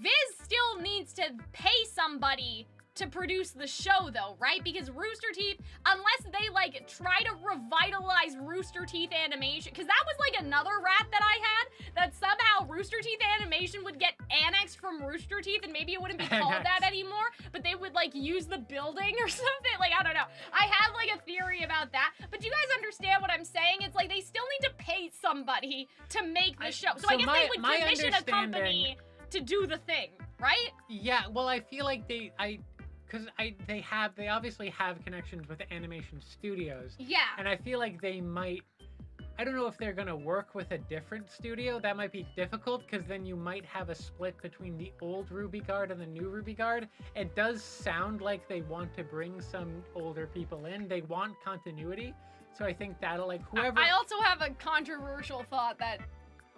Viz still needs to pay somebody to produce the show though, right? Because Rooster Teeth, unless they like try to revitalize Rooster Teeth animation, because that was like another rat that I had, that somehow Rooster Teeth animation would get annexed from Rooster Teeth and maybe it wouldn't be called that anymore, but they would like use the building or something, like I don't know. I had like a theory about that, but do you guys understand what I'm saying? It's like they still need to pay somebody to make the show. So I guess they would commission a company to do the thing, right?
Yeah, well I feel like they obviously have connections with animation studios.
Yeah.
And I feel like they might, I don't know if they're gonna work with a different studio. That might be difficult because then you might have a split between the old Rwby Guard and the new Rwby Guard. It does sound like they want to bring some older people in. They want continuity. So I think that'll like whoever...
I also have a controversial thought that,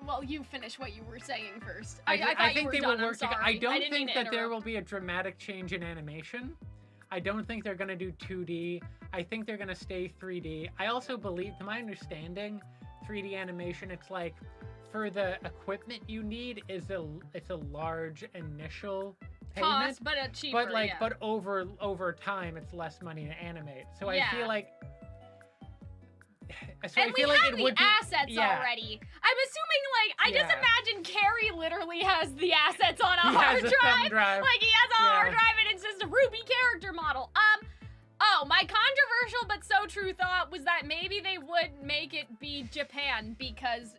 well, you finish what you were saying first. I think they will work together.
I don't think that there will be a dramatic change in animation. I don't think they're going to do 2D. I think they're going to stay 3D. I also believe, to my understanding, 3D animation, it's like, for the equipment you need, it's a large initial payment.
Cost, but a cheaper,
but over time, it's less money to animate. So I feel like... So
and we have the assets already. I'm assuming, like, I just imagine Carrie literally has the assets on a hard drive. Like, he has a hard drive and it's just a Rwby character model. Oh, my controversial but so true thought was that maybe they would make it be Japan because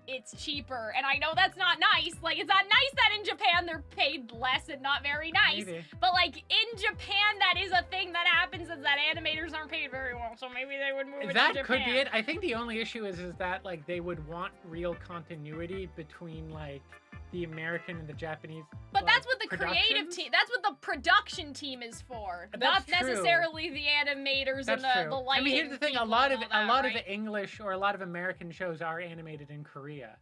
it's cheaper. And I know that's not nice. Like, it's not nice that in Japan they're paid less and not very nice.
Maybe.
But, like, in Japan, that is a thing that happens, is that animators aren't paid very well. So maybe they would move it to Japan.
That could be it. I think the only issue is that, like, they would want real continuity between, like, the American and the Japanese.
But that's what the
productions.
creative team, that's what the production team is for.
That's
not
true.
necessarily the animators
That's
and
true.
the lighting.
I mean, here's the thing: a
people
lot
and
of
all that,
the
right?
English or a lot of American shows are animated in Korea.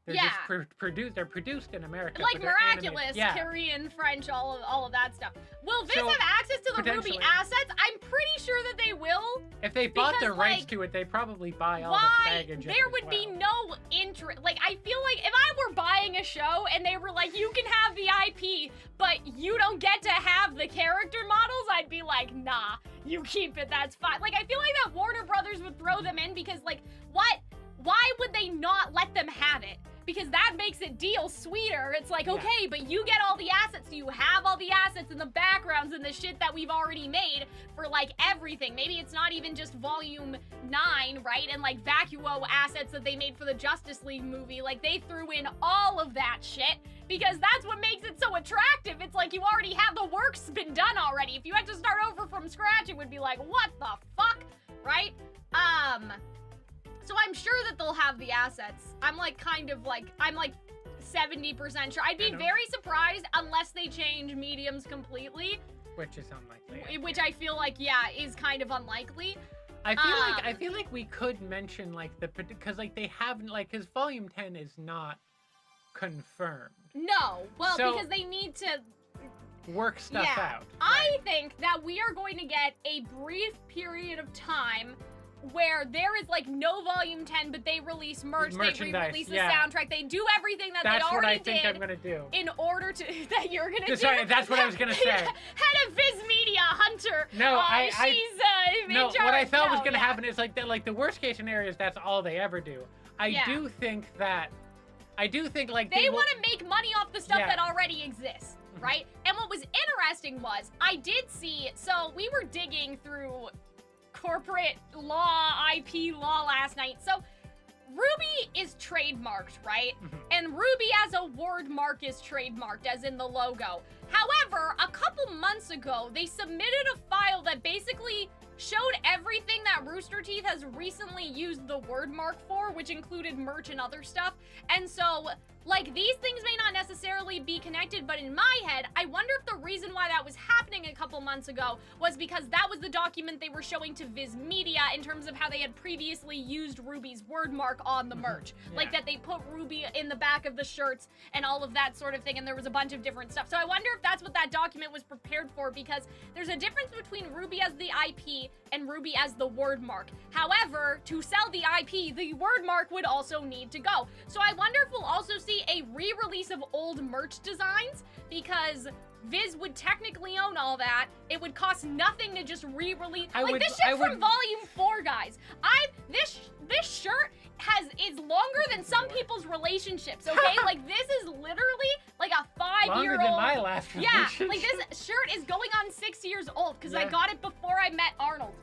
They're
Yeah.
just produced. They're produced in America.
Like
but they're
Miraculous,
animated. Yeah.
Korean, French, all of that stuff. Will Viz
So,
have access to the Rwby
potentially.
assets? I'm pretty sure that they will.
If they bought the
because,
rights
like,
to it, they probably buy all the
Why?
baggage.
There would be no interest. Like, I feel like if I were buying a show and they were like, you can have the IP, but you don't get to have the character models, I'd be like, nah, you keep it, that's fine. Like, I feel like that Warner Brothers would throw them in because, like, what? Why would they not let them have it? Because that makes it deal sweeter. It's like, okay, but you get all the assets. So you have all the assets and the backgrounds and the shit that we've already made for, like, everything. Maybe it's not even just Volume 9, right? And, like, Vacuo assets that they made for the Justice League movie. Like, they threw in all of that shit because that's what makes it so attractive. It's like you already have the work's been done already. If you had to start over from scratch, it would be like, what the fuck, right? So I'm sure that they'll have the assets. I'm like 70% sure. I'd be very surprised unless they change mediums completely.
Which is unlikely.
Which I feel like, yeah, is kind of unlikely.
I feel like we could mention like because like they haven't because Volume 10 is not confirmed.
No, well,
So-
because they need to
Work stuff out.
I think that we are going to get a brief period of time where there is like no Volume 10, but they release merch, they
Merchandise,
re-release the
yeah.
soundtrack, they do everything that
That's
they
what
already
I think
did
I'm gonna do.
in order to that you're gonna do.
Sorry, that's what I was gonna say.
Head of Viz Media, Hunter.
No,
she's in
no.
charge.
What I thought was
No,
gonna
yeah.
happen is like the worst case scenario is that's all they ever do. I do think like
They
will-
want to make money off the stuff
Yeah.
that already exists, right? And what was interesting was I did see. So we were digging through corporate law, IP law last night. So Rwby is trademarked, right? And Rwby as a word mark is trademarked, as in the logo. However, a couple months ago, they submitted a file that basically showed everything that Rooster Teeth has recently used the word mark for, which included merch and other stuff. And so, like, these things may not necessarily be connected, but in my head, I wonder if the reason why that was happening a couple months ago was because that was the document they were showing to Viz Media in terms of how they had previously used Rwby's word mark on the merch. Like that they put Rwby in the back of the shirts and all of that sort of thing, and there was a bunch of different stuff. So I wonder if that's what that document was prepared for, because there's a difference between Rwby as the IP and Rwby as the word mark. However, to sell the IP, the word mark would also need to go. So I wonder if we'll also see a re-release of old merch designs, because Viz would technically own all that. It would cost nothing to just re-release. This shit from Volume 4, guys. This shirt is longer than some people's relationships, okay? Like, this is literally like a 5-year-old.
Longer than my last
Yeah,
relationship.
like this shirt is going on 6 years old because I
Yeah.
got it before I met Arnold.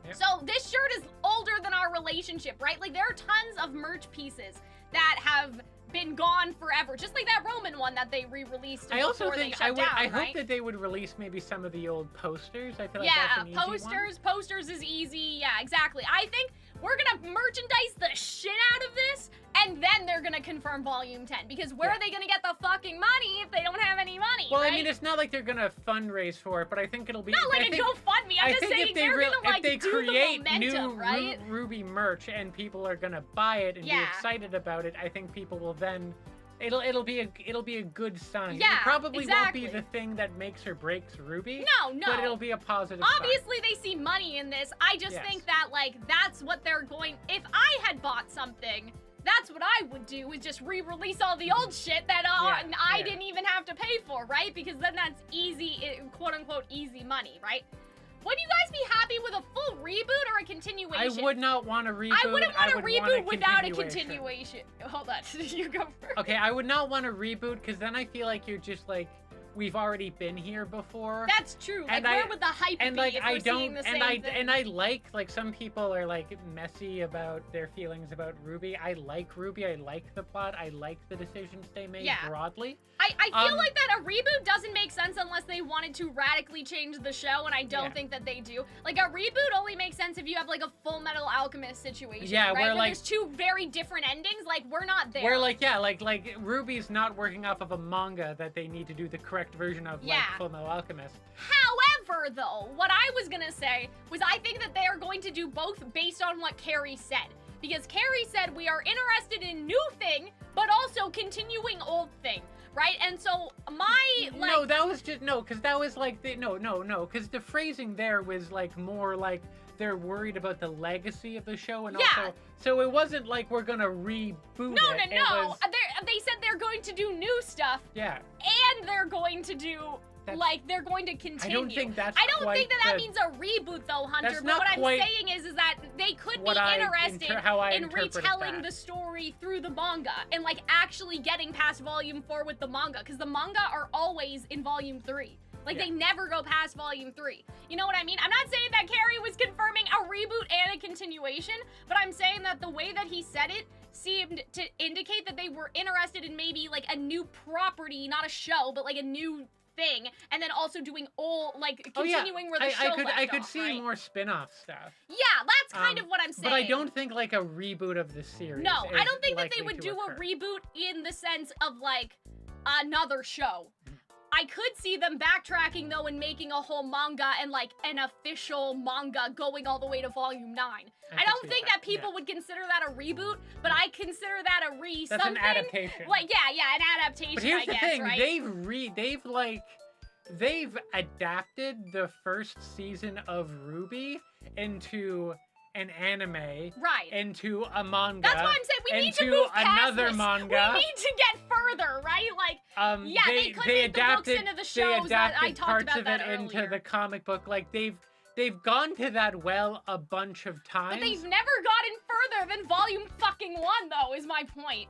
Yep.
So this shirt is older than our relationship, right? Like, there are tons of merch pieces that have been gone forever, just like that Roman one that they re-released.
I also
before
think
they shut down,
I
right?
hope that they would release maybe some of the old posters. I feel like that's an easy one.
Posters is easy. Yeah, exactly. I think we're gonna merchandise the shit out of this, and then they're gonna confirm Volume 10, because where are they gonna get the fucking money if they don't have any money?
Well,
right?
I mean, it's not like they're gonna fundraise for it, but I think it'll be
not like a GoFundMe. I'm just saying they're gonna like
if they
do
create
the momentum,
new
right?
Rwby merch and people are gonna buy it and be excited about it, I think people will then. It'll be a good sign.
Yeah,
it probably
exactly.
won't be the thing that makes or breaks Rwby.
No.
But it'll be a positive
Obviously, they see money in this. I just think that, like, that's what they're going. If I had bought something, that's what I would do, is just re-release all the old shit that I didn't even have to pay for, right? Because then that's easy, quote-unquote, easy money, right? Would you guys be happy with a full reboot or a continuation?
I would not want a reboot.
I wouldn't want a reboot without a
continuation.
continuation. Hold on, you go first.
Okay, I would not want a reboot, because then I feel like you're just like we've already been here before.
That's true. Like, where would the hype
and
be
like
if
I
we're
don't
seeing the
and
same thing?
and I like some people are like messy about their feelings about Rwby. I like Rwby. I like the plot. I like the decisions they made broadly.
I feel like that a reboot doesn't make sense unless they wanted to radically change the show, and I don't think that they do. Like, a reboot only makes sense if you have, like, a Full Metal Alchemist situation, right?
Where, like,
there's two very different endings. Like, we're not there.
Where, like, like Rwby's not working off of a manga that they need to do the correct version of, like, Full Metal Alchemist.
However, though, what I was gonna say was I think that they are going to do both based on what Carrie said. Because Carrie said we are interested in new thing, but also continuing old thing. Right? And so my, like...
No, that was just, because that was like, because the phrasing there was like more like they're worried about the legacy of the show and also, so it wasn't like we're gonna reboot it.
No. They said they're going to do new stuff.
Yeah.
And they're going to do... like, they're going to continue.
I don't think that's
I don't think that means a reboot, though, Hunter. But what I'm saying is that they could be interested in retelling the story through the manga and, like, actually getting past Volume 4 with the manga. Because the manga are always in Volume 3. Like, they never go past Volume 3. You know what I mean? I'm not saying that Carrie was confirming a reboot and a continuation, but I'm saying that the way that he said it seemed to indicate that they were interested in maybe, like, a new property, not a show, but, like, a new thing, and then also doing continuing where the show left off,
I could see more spin-off stuff.
Yeah, that's kind of what I'm saying.
But I don't think like a reboot of the series.
No, I don't think that they would do a reboot in the sense of like another show. I could see them backtracking though and making a whole manga and like an official manga going all the way to Volume 9. I don't think that people would consider that a reboot, but I consider that a
That's an adaptation.
Like an adaptation.
But here's
the
thing,
right?
they've adapted the first season of Rwby into an anime,
right?
Into a manga.
That's why I'm saying we need to move past
another
this.
manga.
We need to get further, right? Like, they could make
adapted,
the books into the shows that I talked about that earlier.
Into the comic book. Like they've gone to that well a bunch of times.
But they've never gotten further than Volume fucking 1, though. Is my point.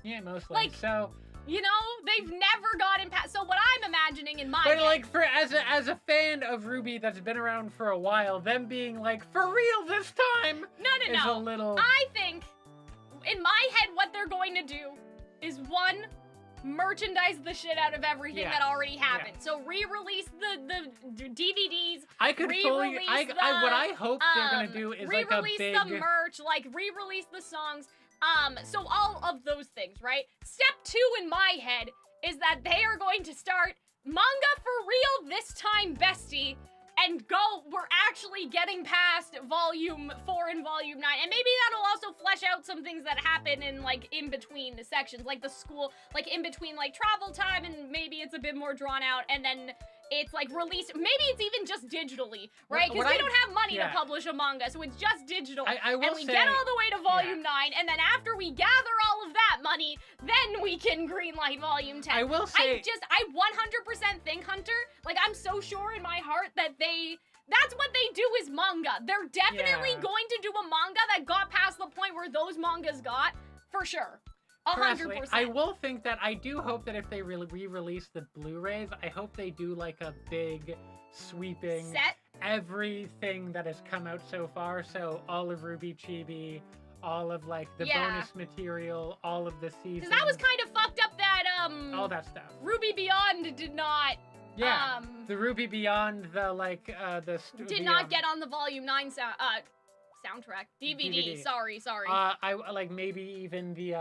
Yeah, mostly.
Like,
so.
You know, they've never gotten past. So what I'm imagining in my
head,
like,
as a fan of Rwby that's been around for a while, them being like, for real this time.
No.
Is a little.
I think, in my head, what they're going to do is one, merchandise the shit out of everything that already happened. So re-release the DVDs.
I could fully. What I hope they're gonna do is like a big.
Re-release the merch, like re-release the songs. So all of those things, right? Step 2 in my head is that they are going to start manga for real this time, bestie, and we're actually getting past Volume 4 and Volume 9, and maybe that'll also flesh out some things that happen in, like, in between the sections, like the school, like, in between, like, travel time, and maybe it's a bit more drawn out, and then it's, like, released, maybe it's even just digitally, right? Because we don't have money to publish a manga, so it's just digital, and we get all the way to Volume 9, and then after we gather all of that money, then we can greenlight Volume 10.
I will say...
I 100% think, Hunter, like, I'm so sure in my heart that that's what they do is manga. They're definitely going to do a manga that got past the point where those mangas got, for sure. 100%.
I will think that I do hope that if they re-release the Blu-rays, I hope they do like a big sweeping
set
everything that has come out so far. So all of Rwby Chibi, all of like the bonus material, all of the seasons.
Because that was kind of fucked up that
all that stuff.
Rwby Beyond did not.
Yeah. The Rwby Beyond, the like
did not get on the Volume 9 soundtrack. DVD. Sorry.
I like maybe even the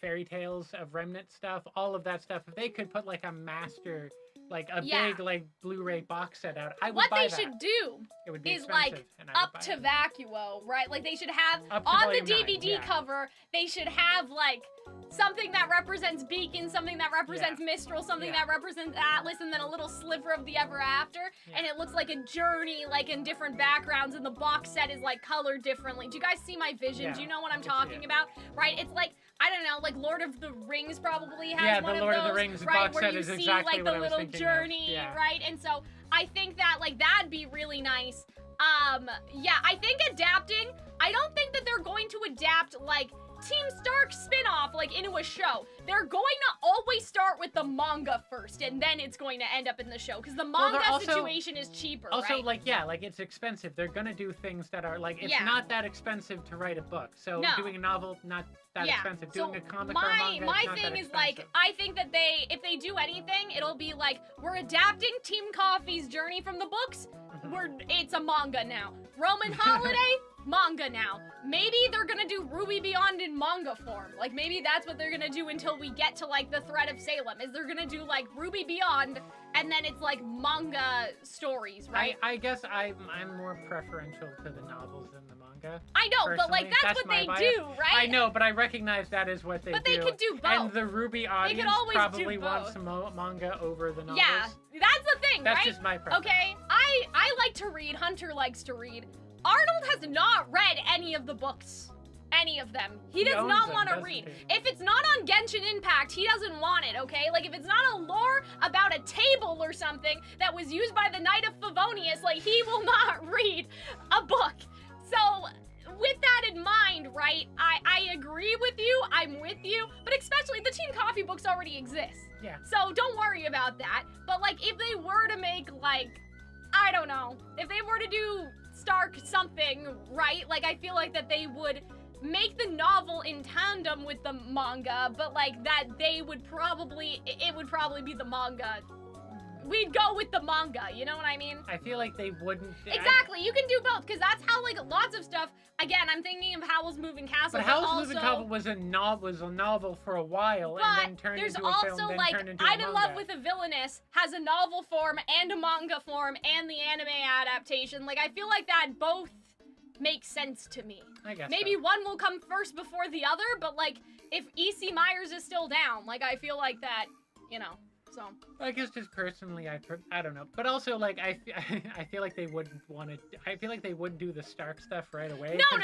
fairy tales of Remnant stuff, all of that stuff. If they could put like a master, like a big like Blu-ray box set out, I would buy that.
What they should do is like up to Vacuo, right? Like they should have on the DVD cover, they should have like something that represents Beacon, something that represents Mistral, something that represents Atlas, and then a little sliver of the Ever After, and it looks like a journey, like in different backgrounds, and the box set is like colored differently. Do you guys see my vision? Do you know what I'm talking about? Right? It's like, I don't know, like Lord of the Rings probably has one of those. Yeah, the Lord of the Rings box set is exactly what I was thinking of. Where you see like the little journey, right? And so I think that like that'd be really nice. I think adapting, I don't think that they're going to adapt like Team Stark spin-off, like, into a show, they're going to always start with the manga first, and then it's going to end up in the show, because the manga situation is cheaper,
also,
right?
like, yeah, like, it's expensive. They're gonna do things that are, like, it's not that expensive to write a book. So doing a novel, not that expensive. Doing a comic or a manga,
my
not
thing
that
is,
expensive.
like, I think that if they do anything, it'll be like, we're adapting Team Coffee's journey from the books, it's a manga now. Roman Holiday, manga now. Maybe they're gonna do Rwby Beyond in manga form. Like, maybe that's what they're gonna do until we get to, like, the Thread of Salem, is they're gonna do, like, Rwby Beyond, and then it's, like, manga stories, right?
I guess I'm more preferential to the novels than the manga.
I know,
personally.
but, like, that's what they do, right?
I know, but I recognize that is what they do.
But they could do both.
And the Rwby audience probably wants manga over the novels.
Yeah, that's the thing, right?
That's just my preference.
Okay, I like to read, Hunter likes to read. Arnold has not read any of the books. Any of them. He does not want to read. If it's not on Genshin Impact, he doesn't want it, okay? Like, if it's not a lore about a table or something that was used by the Knight of Favonius, like, he will not read a book. So, with that in mind, right, I agree with you, I'm with you, but especially the Team Coffee books already exist.
Yeah.
So, don't worry about that. But, like, if they were to make, like, I don't know, if they were to do Stark something, right, like, I feel like that they would make the novel in tandem with the manga, but, like, that they would probably, it would probably be the manga. We'd go with the manga, you know what I mean?
I feel like they wouldn't.
Exactly, you can do both, because that's how, like, lots of stuff, again, I'm thinking of Howl's Moving Castle,
but Howl's Moving Castle was a novel for a while, and then turned into a film, then
like,
turned into a manga.
I'm in Love with a Villainess has a novel form and a manga form and the anime adaptation. Like, I feel like that both make sense to me.
I guess
maybe one will come first before the other, but, like, if E.C. Myers is still down, like, I feel like that, you know. So.
I guess just personally, I don't know, but also, like, I feel like they wouldn't want to. I feel like they wouldn't do the Stark stuff right away.
No.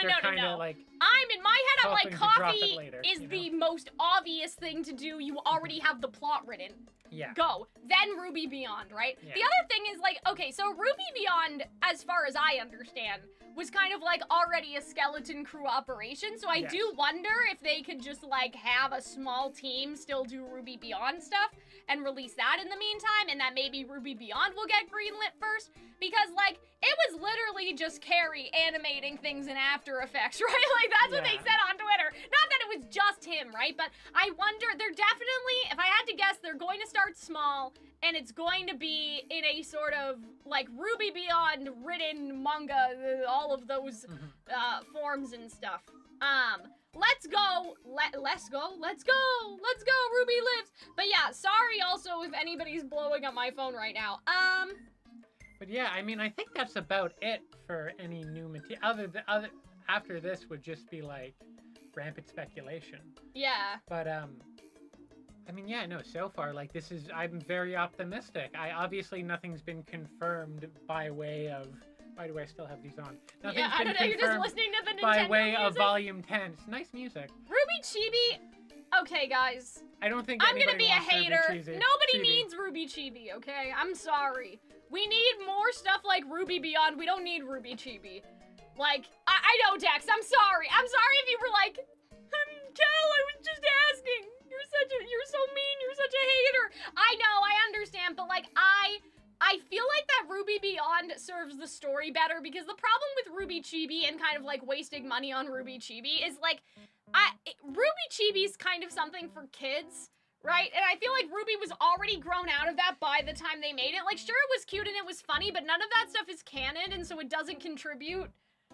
Like,
I'm in my head. I'm like, coffee
later,
is the most obvious thing to do. You already have the plot written.
Yeah.
Go. Then Rwby Beyond, right?
Yeah.
The other thing is, like, okay, so Rwby Beyond, as far as I understand, was kind of like already a skeleton crew operation. So I do wonder if they could just, like, have a small team still do Rwby Beyond stuff and release that in the meantime, and that maybe Rwby Beyond will get greenlit first, because, like, it was literally just Carrie animating things in After Effects, right? Like, that's what they said on Twitter. Not that it was just him, right? But I wonder, they're definitely, if I had to guess, they're going to start small, and it's going to be in a sort of, like, Rwby Beyond written manga, all of those forms and stuff. Let's go, Rwby lives. But yeah, sorry also if anybody's blowing up my phone right now.
But yeah, I mean, I think that's about it for any new material. After this would just be, like, rampant speculation.
Yeah.
But, I mean, yeah, no, so far, like, I'm very optimistic. Obviously nothing's been confirmed by way of, why do I still have these on? Nothing's
I don't know, you're just listening to the Nintendo
by way
music?
of Volume 10. It's nice music.
Rwby Chibi, okay, guys.
I don't think
I'm gonna be a
wants
hater. Nobody
Chibi.
needs Rwby Chibi, okay? I'm sorry. We need more stuff like Rwby Beyond. We don't need Rwby Chibi. Like, I know, Dex, I'm sorry. I'm sorry if you were like, Kel, I was just asking. You're so mean, you're such a hater. I know, I understand, but, like, I feel like that Rwby Beyond serves the story better, because the problem with Rwby Chibi and kind of, like, wasting money on Rwby Chibi is, like, Rwby Chibi's kind of something for kids, right? And I feel like Rwby was already grown out of that by the time they made it. Like, sure, it was cute and it was funny, but none of that stuff is canon, and so it doesn't contribute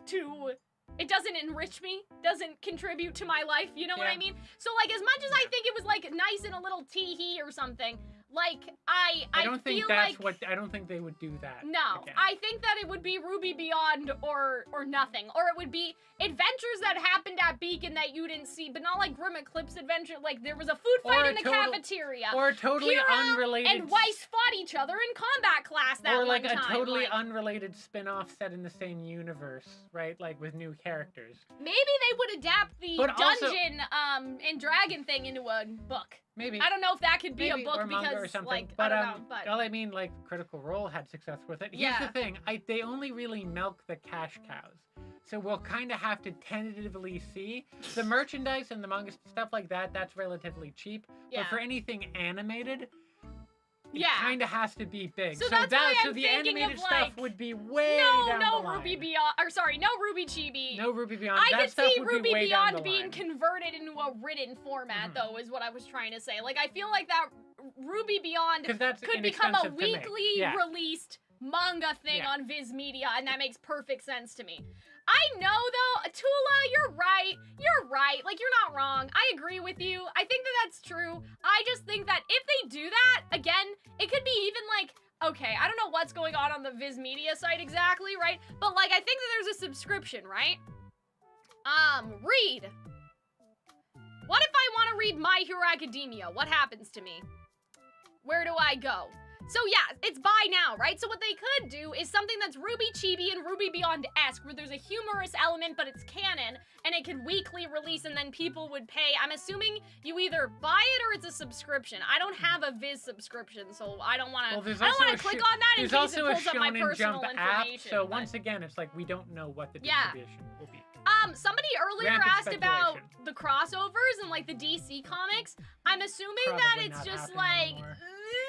to... It doesn't enrich me, doesn't contribute to my life, you know what I mean? So, like, as much as I think it was, like, nice and a little tee-hee or something, like, I don't think
they would do that.
No,
again.
I think that it would be Rwby Beyond or nothing. Or it would be adventures that happened at Beacon that you didn't see, but not like Grim Eclipse adventure. Like, there was a food fight in the cafeteria.
Or totally
Kira
unrelated...
and Weiss fought each other in combat class that
Or, like,
one time.
a totally unrelated spin-off set in the same universe, right? Like, with new characters.
Maybe they would adapt the dungeon and dragon thing into a book.
Maybe.
I don't know if that could be a book
or manga
because,
or something.
like,
but,
I don't know. But
all I mean, like, Critical Role had success with it. Here's the thing. They only really milk the cash cows. So we'll kind of have to tentatively see. The merchandise and the manga stuff like that, that's relatively cheap.
Yeah.
But for anything animated, it
Yeah.
kind of has to be big.
So that's why I'm
the
thinking
animated
of,
stuff
like,
would be way down
no
the line.
Rwby Beyond, or sorry, no Rwby Chibi.
No Rwby Beyond.
I
that
could
stuff
see
would be
Rwby
way down
Beyond
the
being
line.
converted into a written format, though, is what I was trying to say. Like, I feel like that Rwby Beyond
'Cause that's
could become a
inexpensive to make.
weekly
Yeah.
released manga thing
Yeah.
on Viz Media, and that makes perfect sense to me. I know, though, Tula, you're right. You're right. Like, you're not wrong. I agree with you. I think that that's true. I just think that if they do that, again, it could be even like, okay, I don't know what's going on the Viz Media site exactly, right? But, like, I think that there's a subscription, right? Read. What if I want to read My Hero Academia? What happens to me? Where do I go? So yeah, it's buy now, right? So what they could do is something that's Rwby Chibi and Rwby Beyond-esque, where there's a humorous element, but it's canon, and it could weekly release, and then people would pay. I'm assuming you either buy it or it's a subscription. I don't have a Viz subscription, so I don't want to.
Well,
I don't want to click on that in
there's
case it
also a
pulls up my
Shonen
personal
Jump app,
information.
so
but-
once again, it's like we don't know what the
Yeah.
distribution will be.
Somebody earlier
Rampant
asked about
speculation.
the crossovers and like the DC comics. I'm assuming that
Probably
it's
not
just
happening
like,
anymore.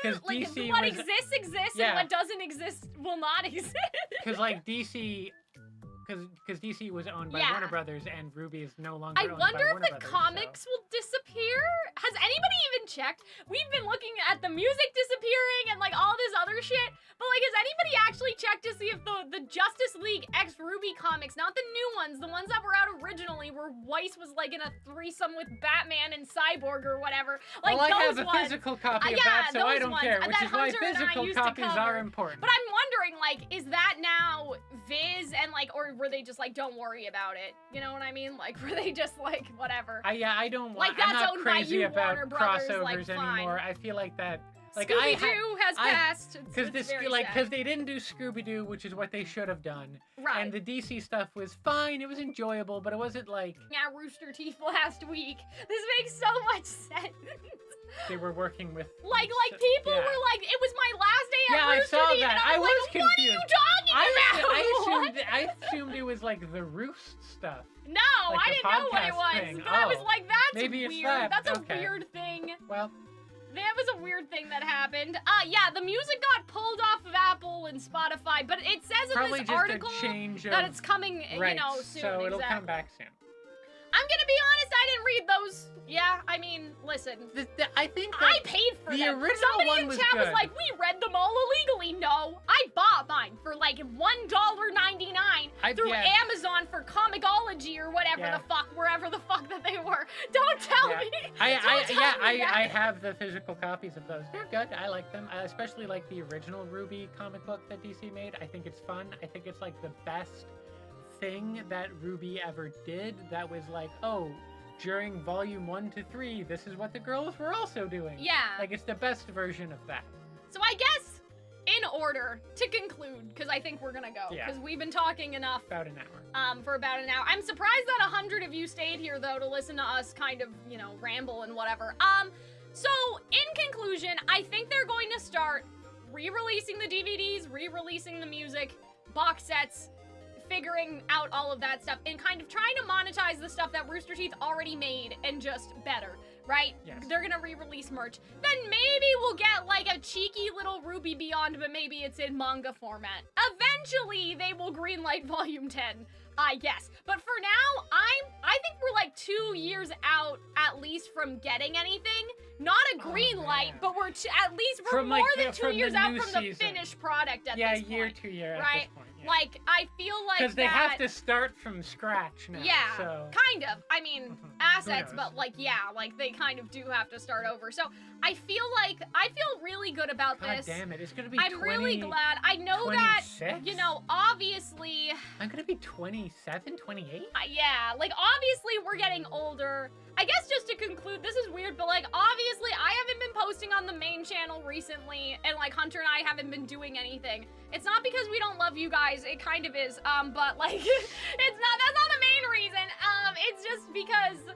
'Cause
like
DC
what
was-
exists exists
Yeah.
and what doesn't exist will not exist.
Because like DC, because DC was owned by
Yeah.
Warner Brothers and Rwby is no longer
I
owned by
wonder
Warner
if the
Brothers,
comics will disappear. Has anybody even checked? We've been looking at the music disappearing and like all this other shit, but like has anybody actually checked to see if the Justice League X Rwby comics, not the new ones, the ones that were out originally where Weiss was like in a threesome with Batman and Cyborg or whatever, like
well, I
those
have a
ones.
physical copy of
yeah,
that, so I
those
don't
ones
care,
that
which is why
Hunter and I
physical
used to
copies
cover.
are important.
But I'm wondering, like, is that now Viz and like, or were they just like, don't worry about it? You know what I mean? Like, were they just like, whatever?
I don't
Like,
I'm
that's
not
owned by
crazy
you,
about
Warner Brothers,
crossovers
like, fine.
anymore. I feel like that, like
Scooby-Doo has
I-
passed.
because this,
very
like,
sad.
because they didn't do Scooby-Doo, which is what they should have done.
Right.
And the DC stuff was fine. It was enjoyable, but it wasn't like
Yeah, Rooster Teeth last week. This makes so much sense.
they were working with.
like people
yeah.
were like, it was my last day at
Yeah, I
Rooster
saw
Teeth,
that.
and
I
I was
was
like, what are you
confused.
talking about?
I assumed it was like the Roost stuff.
No,
like
I
the
didn't know what it
podcast
was.
thing.
But I was
Oh,
like, that's
maybe it's
weird.
that.
That's a
Okay.
weird thing.
Well,
That was a weird thing that happened. Yeah, the music got pulled off of Apple and Spotify, but it says in
probably
this
just
article
a change of
that it's coming,
rights,
you know, soon.
so it'll
exactly.
come back soon.
I'm gonna be honest, I didn't read those. Yeah, I mean, listen.
I think that
I paid for
the
them.
original
Somebody
one
in
was
chat was
good.
like, we read them all illegally. No, I bought mine for like $1.99 through
yeah.
Amazon for Comixology or whatever
Yeah.
the fuck, wherever the fuck that they were. Don't tell
Yeah.
me.
I
Don't tell me
have the physical copies of those. They're good. I like them. I especially like the original Rwby comic book that DC made. I think it's fun. I think it's like the best thing that Rwby ever did. That was like, oh, during volume 1 to 3, this is what the girls were also doing.
Yeah.
Like it's the best version of that.
So I guess, in order to conclude, because I think we're gonna go,
Yeah.
because we've been talking enough
About an hour.
for about an hour. I'm surprised that 100 of you stayed here, though, to listen to us kind of, you know, ramble and whatever. So, in conclusion, I think they're going to start re-releasing the DVDs, re-releasing the music, box sets, figuring out all of that stuff, and kind of trying to monetize the stuff that Rooster Teeth already made and just better, right?
Yes.
They're gonna re-release merch. Then maybe we'll get like a cheeky little Rwby Beyond, but maybe it's in manga format. Eventually, they will greenlight Volume 10, I guess. But for now, I think we're like 2 years out at least from getting anything. Not a green light,
man.
but we're at least we're
From, like,
more
the-
than 2
from the
years out
new
from the
season.
finished product at
Yeah,
this point.
year to year at
right?
this point. Yeah.
Like, I feel like
Because they
that,
have to start from scratch now.
yeah,
So.
kind of. I mean,
Mhm. Who
assets,
knows?
but like, yeah, like they kind of do have to start over. So I feel really good about
God
this.
damn it! It's gonna be.
I'm really glad. I know that,
26?
you know, obviously,
I'm gonna be 27, 28?
yeah, like obviously we're getting older. I guess just to conclude, this is weird, but like obviously I haven't been posting on the main channel recently, and like Hunter and I haven't been doing anything. It's not because we don't love you guys, it kind of is, but like, that's not the main reason. It's just because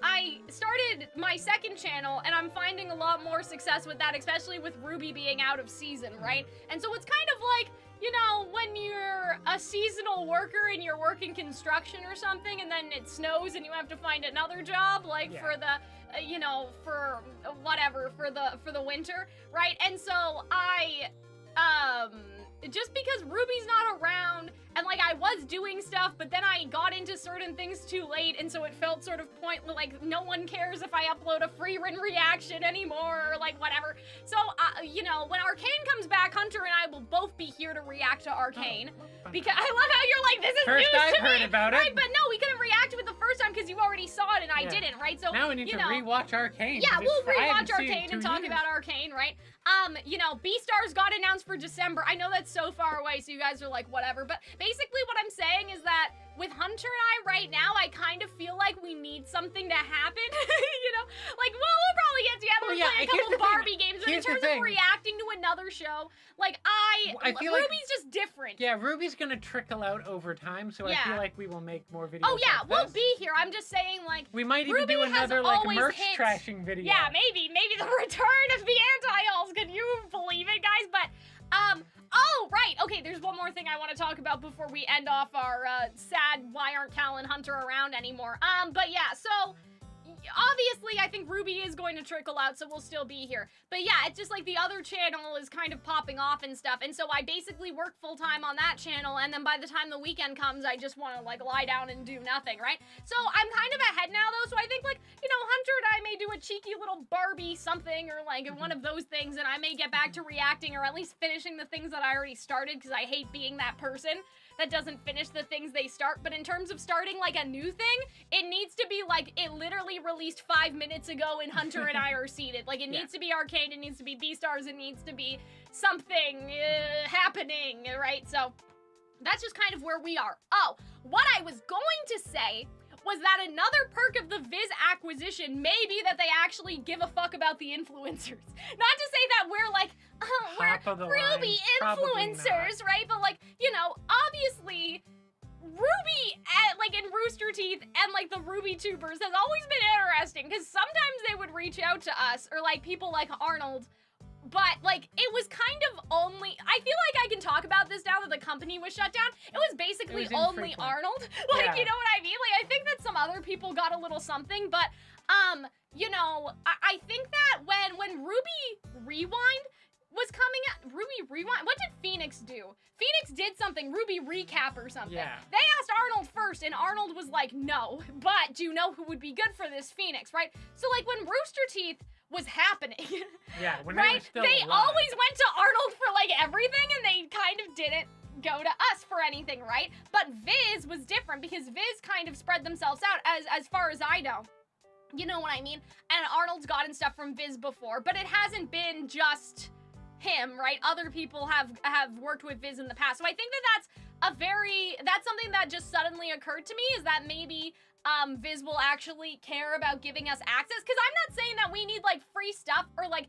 I started my second channel, and I'm finding a lot more success with that, especially with Rwby being out of season, right? And so it's kind of like, you know, when you're a seasonal worker and you're working construction or something, and then it snows and you have to find another job, like for the, you know, for whatever, for the winter, right? And so I, just because Ruby's not around, and like I was doing stuff, but then I got into certain things too late, and so it felt sort of pointless, like no one cares if I upload a free run reaction anymore, or like whatever. So, you know, when Arcane comes back, Hunter and I will both be here to react to Arcane. Because I love how you're like, this is
first
news
I've
to
heard
me,
about it.
right? But no, we couldn't react to it the first time because you already saw it and I didn't, right? So
now we need to rewatch Arcane.
Yeah, we'll
I haven't
rewatch
seen
Arcane and
2
talk
years.
about Arcane, right? You know, Beastars got announced for December. I know that's so far away, so you guys are like, whatever. But basically what I'm saying is that with Hunter and I right now, I kind of feel like we need something to happen, you know? Like, well, we'll probably get together and play a couple Barbie games, but in terms of reacting to another show, like, I feel Ruby's just different.
Yeah, Ruby's gonna trickle out over time, so I feel like we will make more videos.
Oh, yeah,
like
we'll
this.
be here. I'm just saying, like,
we might even
Ruby
do another, like, merch
hit.
trashing video.
Yeah, maybe the return of the anti-alls. Could you believe it, guys? But, oh, right. Okay, there's one more thing I want to talk about before we end off our, sad why aren't Cal and Hunter around anymore. But yeah, so obviously I think Rwby is going to trickle out, so we'll still be here. But yeah, it's just like the other channel is kind of popping off and stuff, and so I basically work full-time on that channel, and then by the time the weekend comes, I just want to, like, lie down and do nothing, right? So I'm kind of ahead now, though, so I think, like, you know, Hunter and I may do a cheeky little Barbie something, or, like, one of those things, and I may get back to reacting, or at least finishing the things that I already started, because I hate being that person that doesn't finish the things they start. But in terms of starting, like, a new thing, it needs to be, like, it literally released 5 minutes ago and Hunter and I are seated. Like, it needs to be Arcane, it needs to be Beastars, it needs to be something happening, right? So that's just kind of where we are. Oh, what I was going to say was that another perk of the Viz acquisition may be that they actually give a fuck about the influencers. Not to say that we're like, we're Rwby influencers, right? But like, you know, obviously, Rwby, like in Rooster Teeth and like the Rwby tubers has always been interesting because sometimes they would reach out to us or like people like Arnold. But, like, it was kind of only, I feel like I can talk about this now that the company was shut down. It was basically only Arnold. Like, you know what I mean? Like, I think that some other people got a little something, but, you know, I think that when Rwby Rewind was coming out, Rwby Rewind, what did Phoenix do? Phoenix did something, Rwby Recap or something. Yeah. They asked Arnold first, and Arnold was like, no, but do you know who would be good for this Phoenix, right? So, like, when Rooster Teeth was happening.
Yeah, when
right?
They
alive. Always went to Arnold for like everything and they kind of didn't go to us for anything, right? But Viz was different because Viz kind of spread themselves out as far as I know. You know what I mean? And Arnold's gotten stuff from Viz before, but it hasn't been just him, right? Other people have worked with Viz in the past. So I think that's something that just suddenly occurred to me is that maybe Viz will actually care about giving us access, because I'm not saying that we need, like, free stuff, or, like,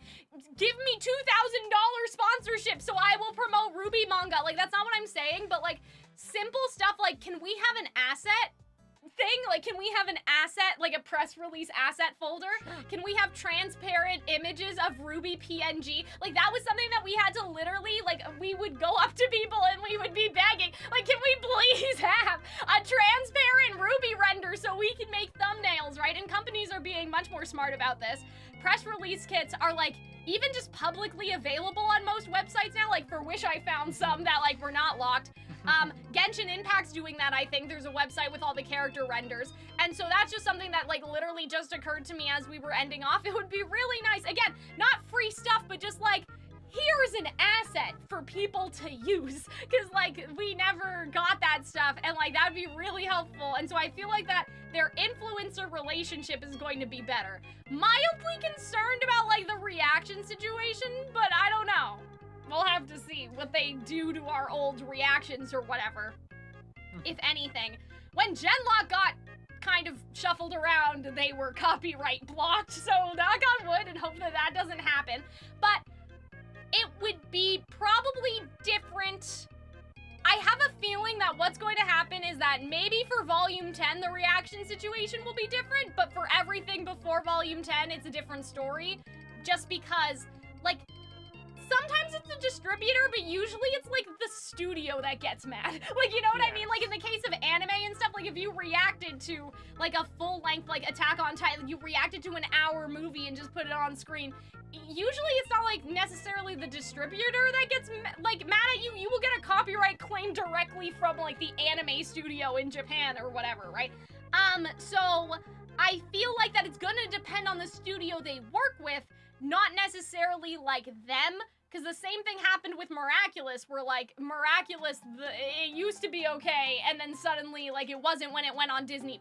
give me $2,000 sponsorship so I will promote Rwby manga. Like, that's not what I'm saying, but, like, simple stuff, like, can we have an asset thing? Like, can we have an asset, like a press release asset folder? Can we have transparent images of Rwby PNG? Like, that was something that we had to literally, like, we would go up to people and we would be begging, like, can we please have a transparent Rwby render so we can make thumbnails, right? And companies are being much more smart about this. Press release kits are, like, even just publicly available on most websites now. Like, for Wish I found some that, like, were not locked. Genshin Impact's doing that, I think. There's a website with all the character renders. And so that's just something that, like, literally just occurred to me as we were ending off. It would be really nice. Again, not free stuff, but just, like, here's an asset for people to use. Because, like, we never got that stuff. And, like, that would be really helpful. And so I feel like that their influencer relationship is going to be better. Mildly concerned about, like, the reaction situation, but I don't know. We'll have to see what they do to our old reactions or whatever, if anything. When Genlock got kind of shuffled around, they were copyright blocked, so knock on wood and hope that that doesn't happen. But it would be probably different. I have a feeling that what's going to happen is that maybe for Volume 10, the reaction situation will be different, but for everything before Volume 10, it's a different story. Just because, like, sometimes it's a distributor, but usually it's like the studio that gets mad. Like, you know what I mean? Like in the case of anime and stuff, like if you reacted to like a full-length like Attack on Titan, you reacted to an hour movie and just put it on screen, usually it's not like necessarily the distributor that gets like mad at you. You will get a copyright claim directly from like the anime studio in Japan or whatever, right? So I feel like that it's gonna depend on the studio they work with, not necessarily like them. Because the same thing happened with Miraculous, where, like, Miraculous, it used to be okay, and then suddenly, like, it wasn't when it went on Disney+.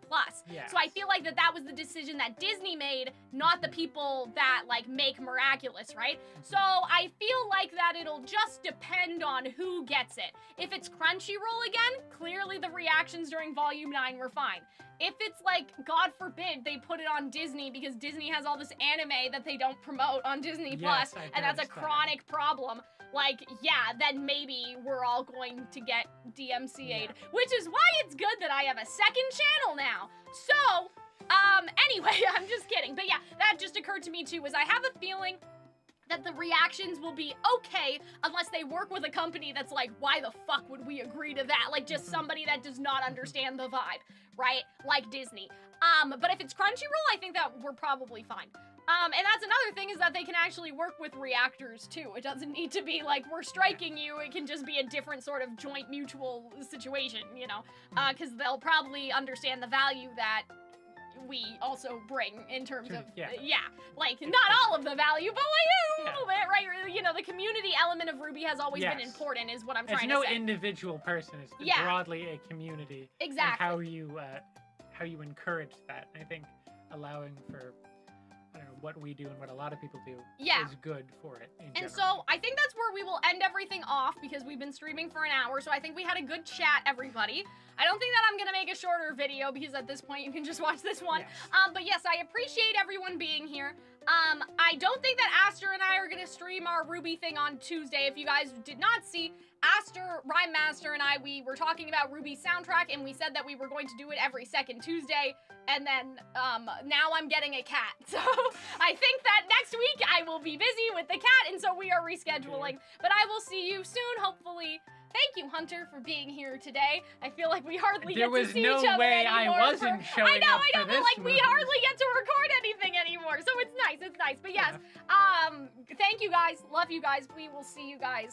Yes.
So I feel like that was the decision that Disney made, not the people that, like, make Miraculous, right? So I feel like that it'll just depend on who gets it. If it's Crunchyroll again, clearly the reactions during Volume 9 were fine. If it's, like, God forbid, they put it on Disney because Disney has all this anime that they don't promote on Disney+,
Yes,
and that's a chronic problem, like, yeah, then maybe we're all going to get DMCA'd, which is why it's good that I have a second channel now. So, anyway, I'm just kidding. But yeah, that just occurred to me too, is I have a feeling that the reactions will be okay unless they work with a company that's like, why the fuck would we agree to that? Like, just somebody that does not understand the vibe, right? Like Disney. But if it's Crunchyroll, I think that we're probably fine. And that's another thing, is that they can actually work with reactors too. It doesn't need to be like, we're striking you. It can just be a different sort of joint mutual situation, you know? Because they'll probably understand the value that we also bring in terms of, like, not all of the value, but like a little bit, right? You know, the community element of Rwby has always been important, is what I'm trying to say.
It's no individual person, it's broadly a community.
Exactly.
And how you encourage that. I think allowing for, I don't know, what we do and what a lot of people do is good for it in general.
So I think that's where we will end everything off, because we've been streaming for an hour, so I think we had a good chat, everybody. I don't think that I'm gonna make a shorter video, because at this point you can just watch this one. Yes. But yes, I appreciate everyone being here. I don't think that Aster and I are gonna stream our Rwby thing on Tuesday. If you guys did not see, Aster, Rhyme Master, and I, we were talking about Rwby's soundtrack, and we said that we were going to do it every second Tuesday, and then, now I'm getting a cat. So, I think that next week I will be busy with the cat, and so we are rescheduling. But I will see you soon, hopefully. Thank you, Hunter, for being here today. I feel like we hardly get to see each other anymore.
There was no way I wasn't showing up for
but
this
like,
movie.
we hardly get to record anything anymore, so it's nice, But yes, thank you guys, love you guys, we will see you guys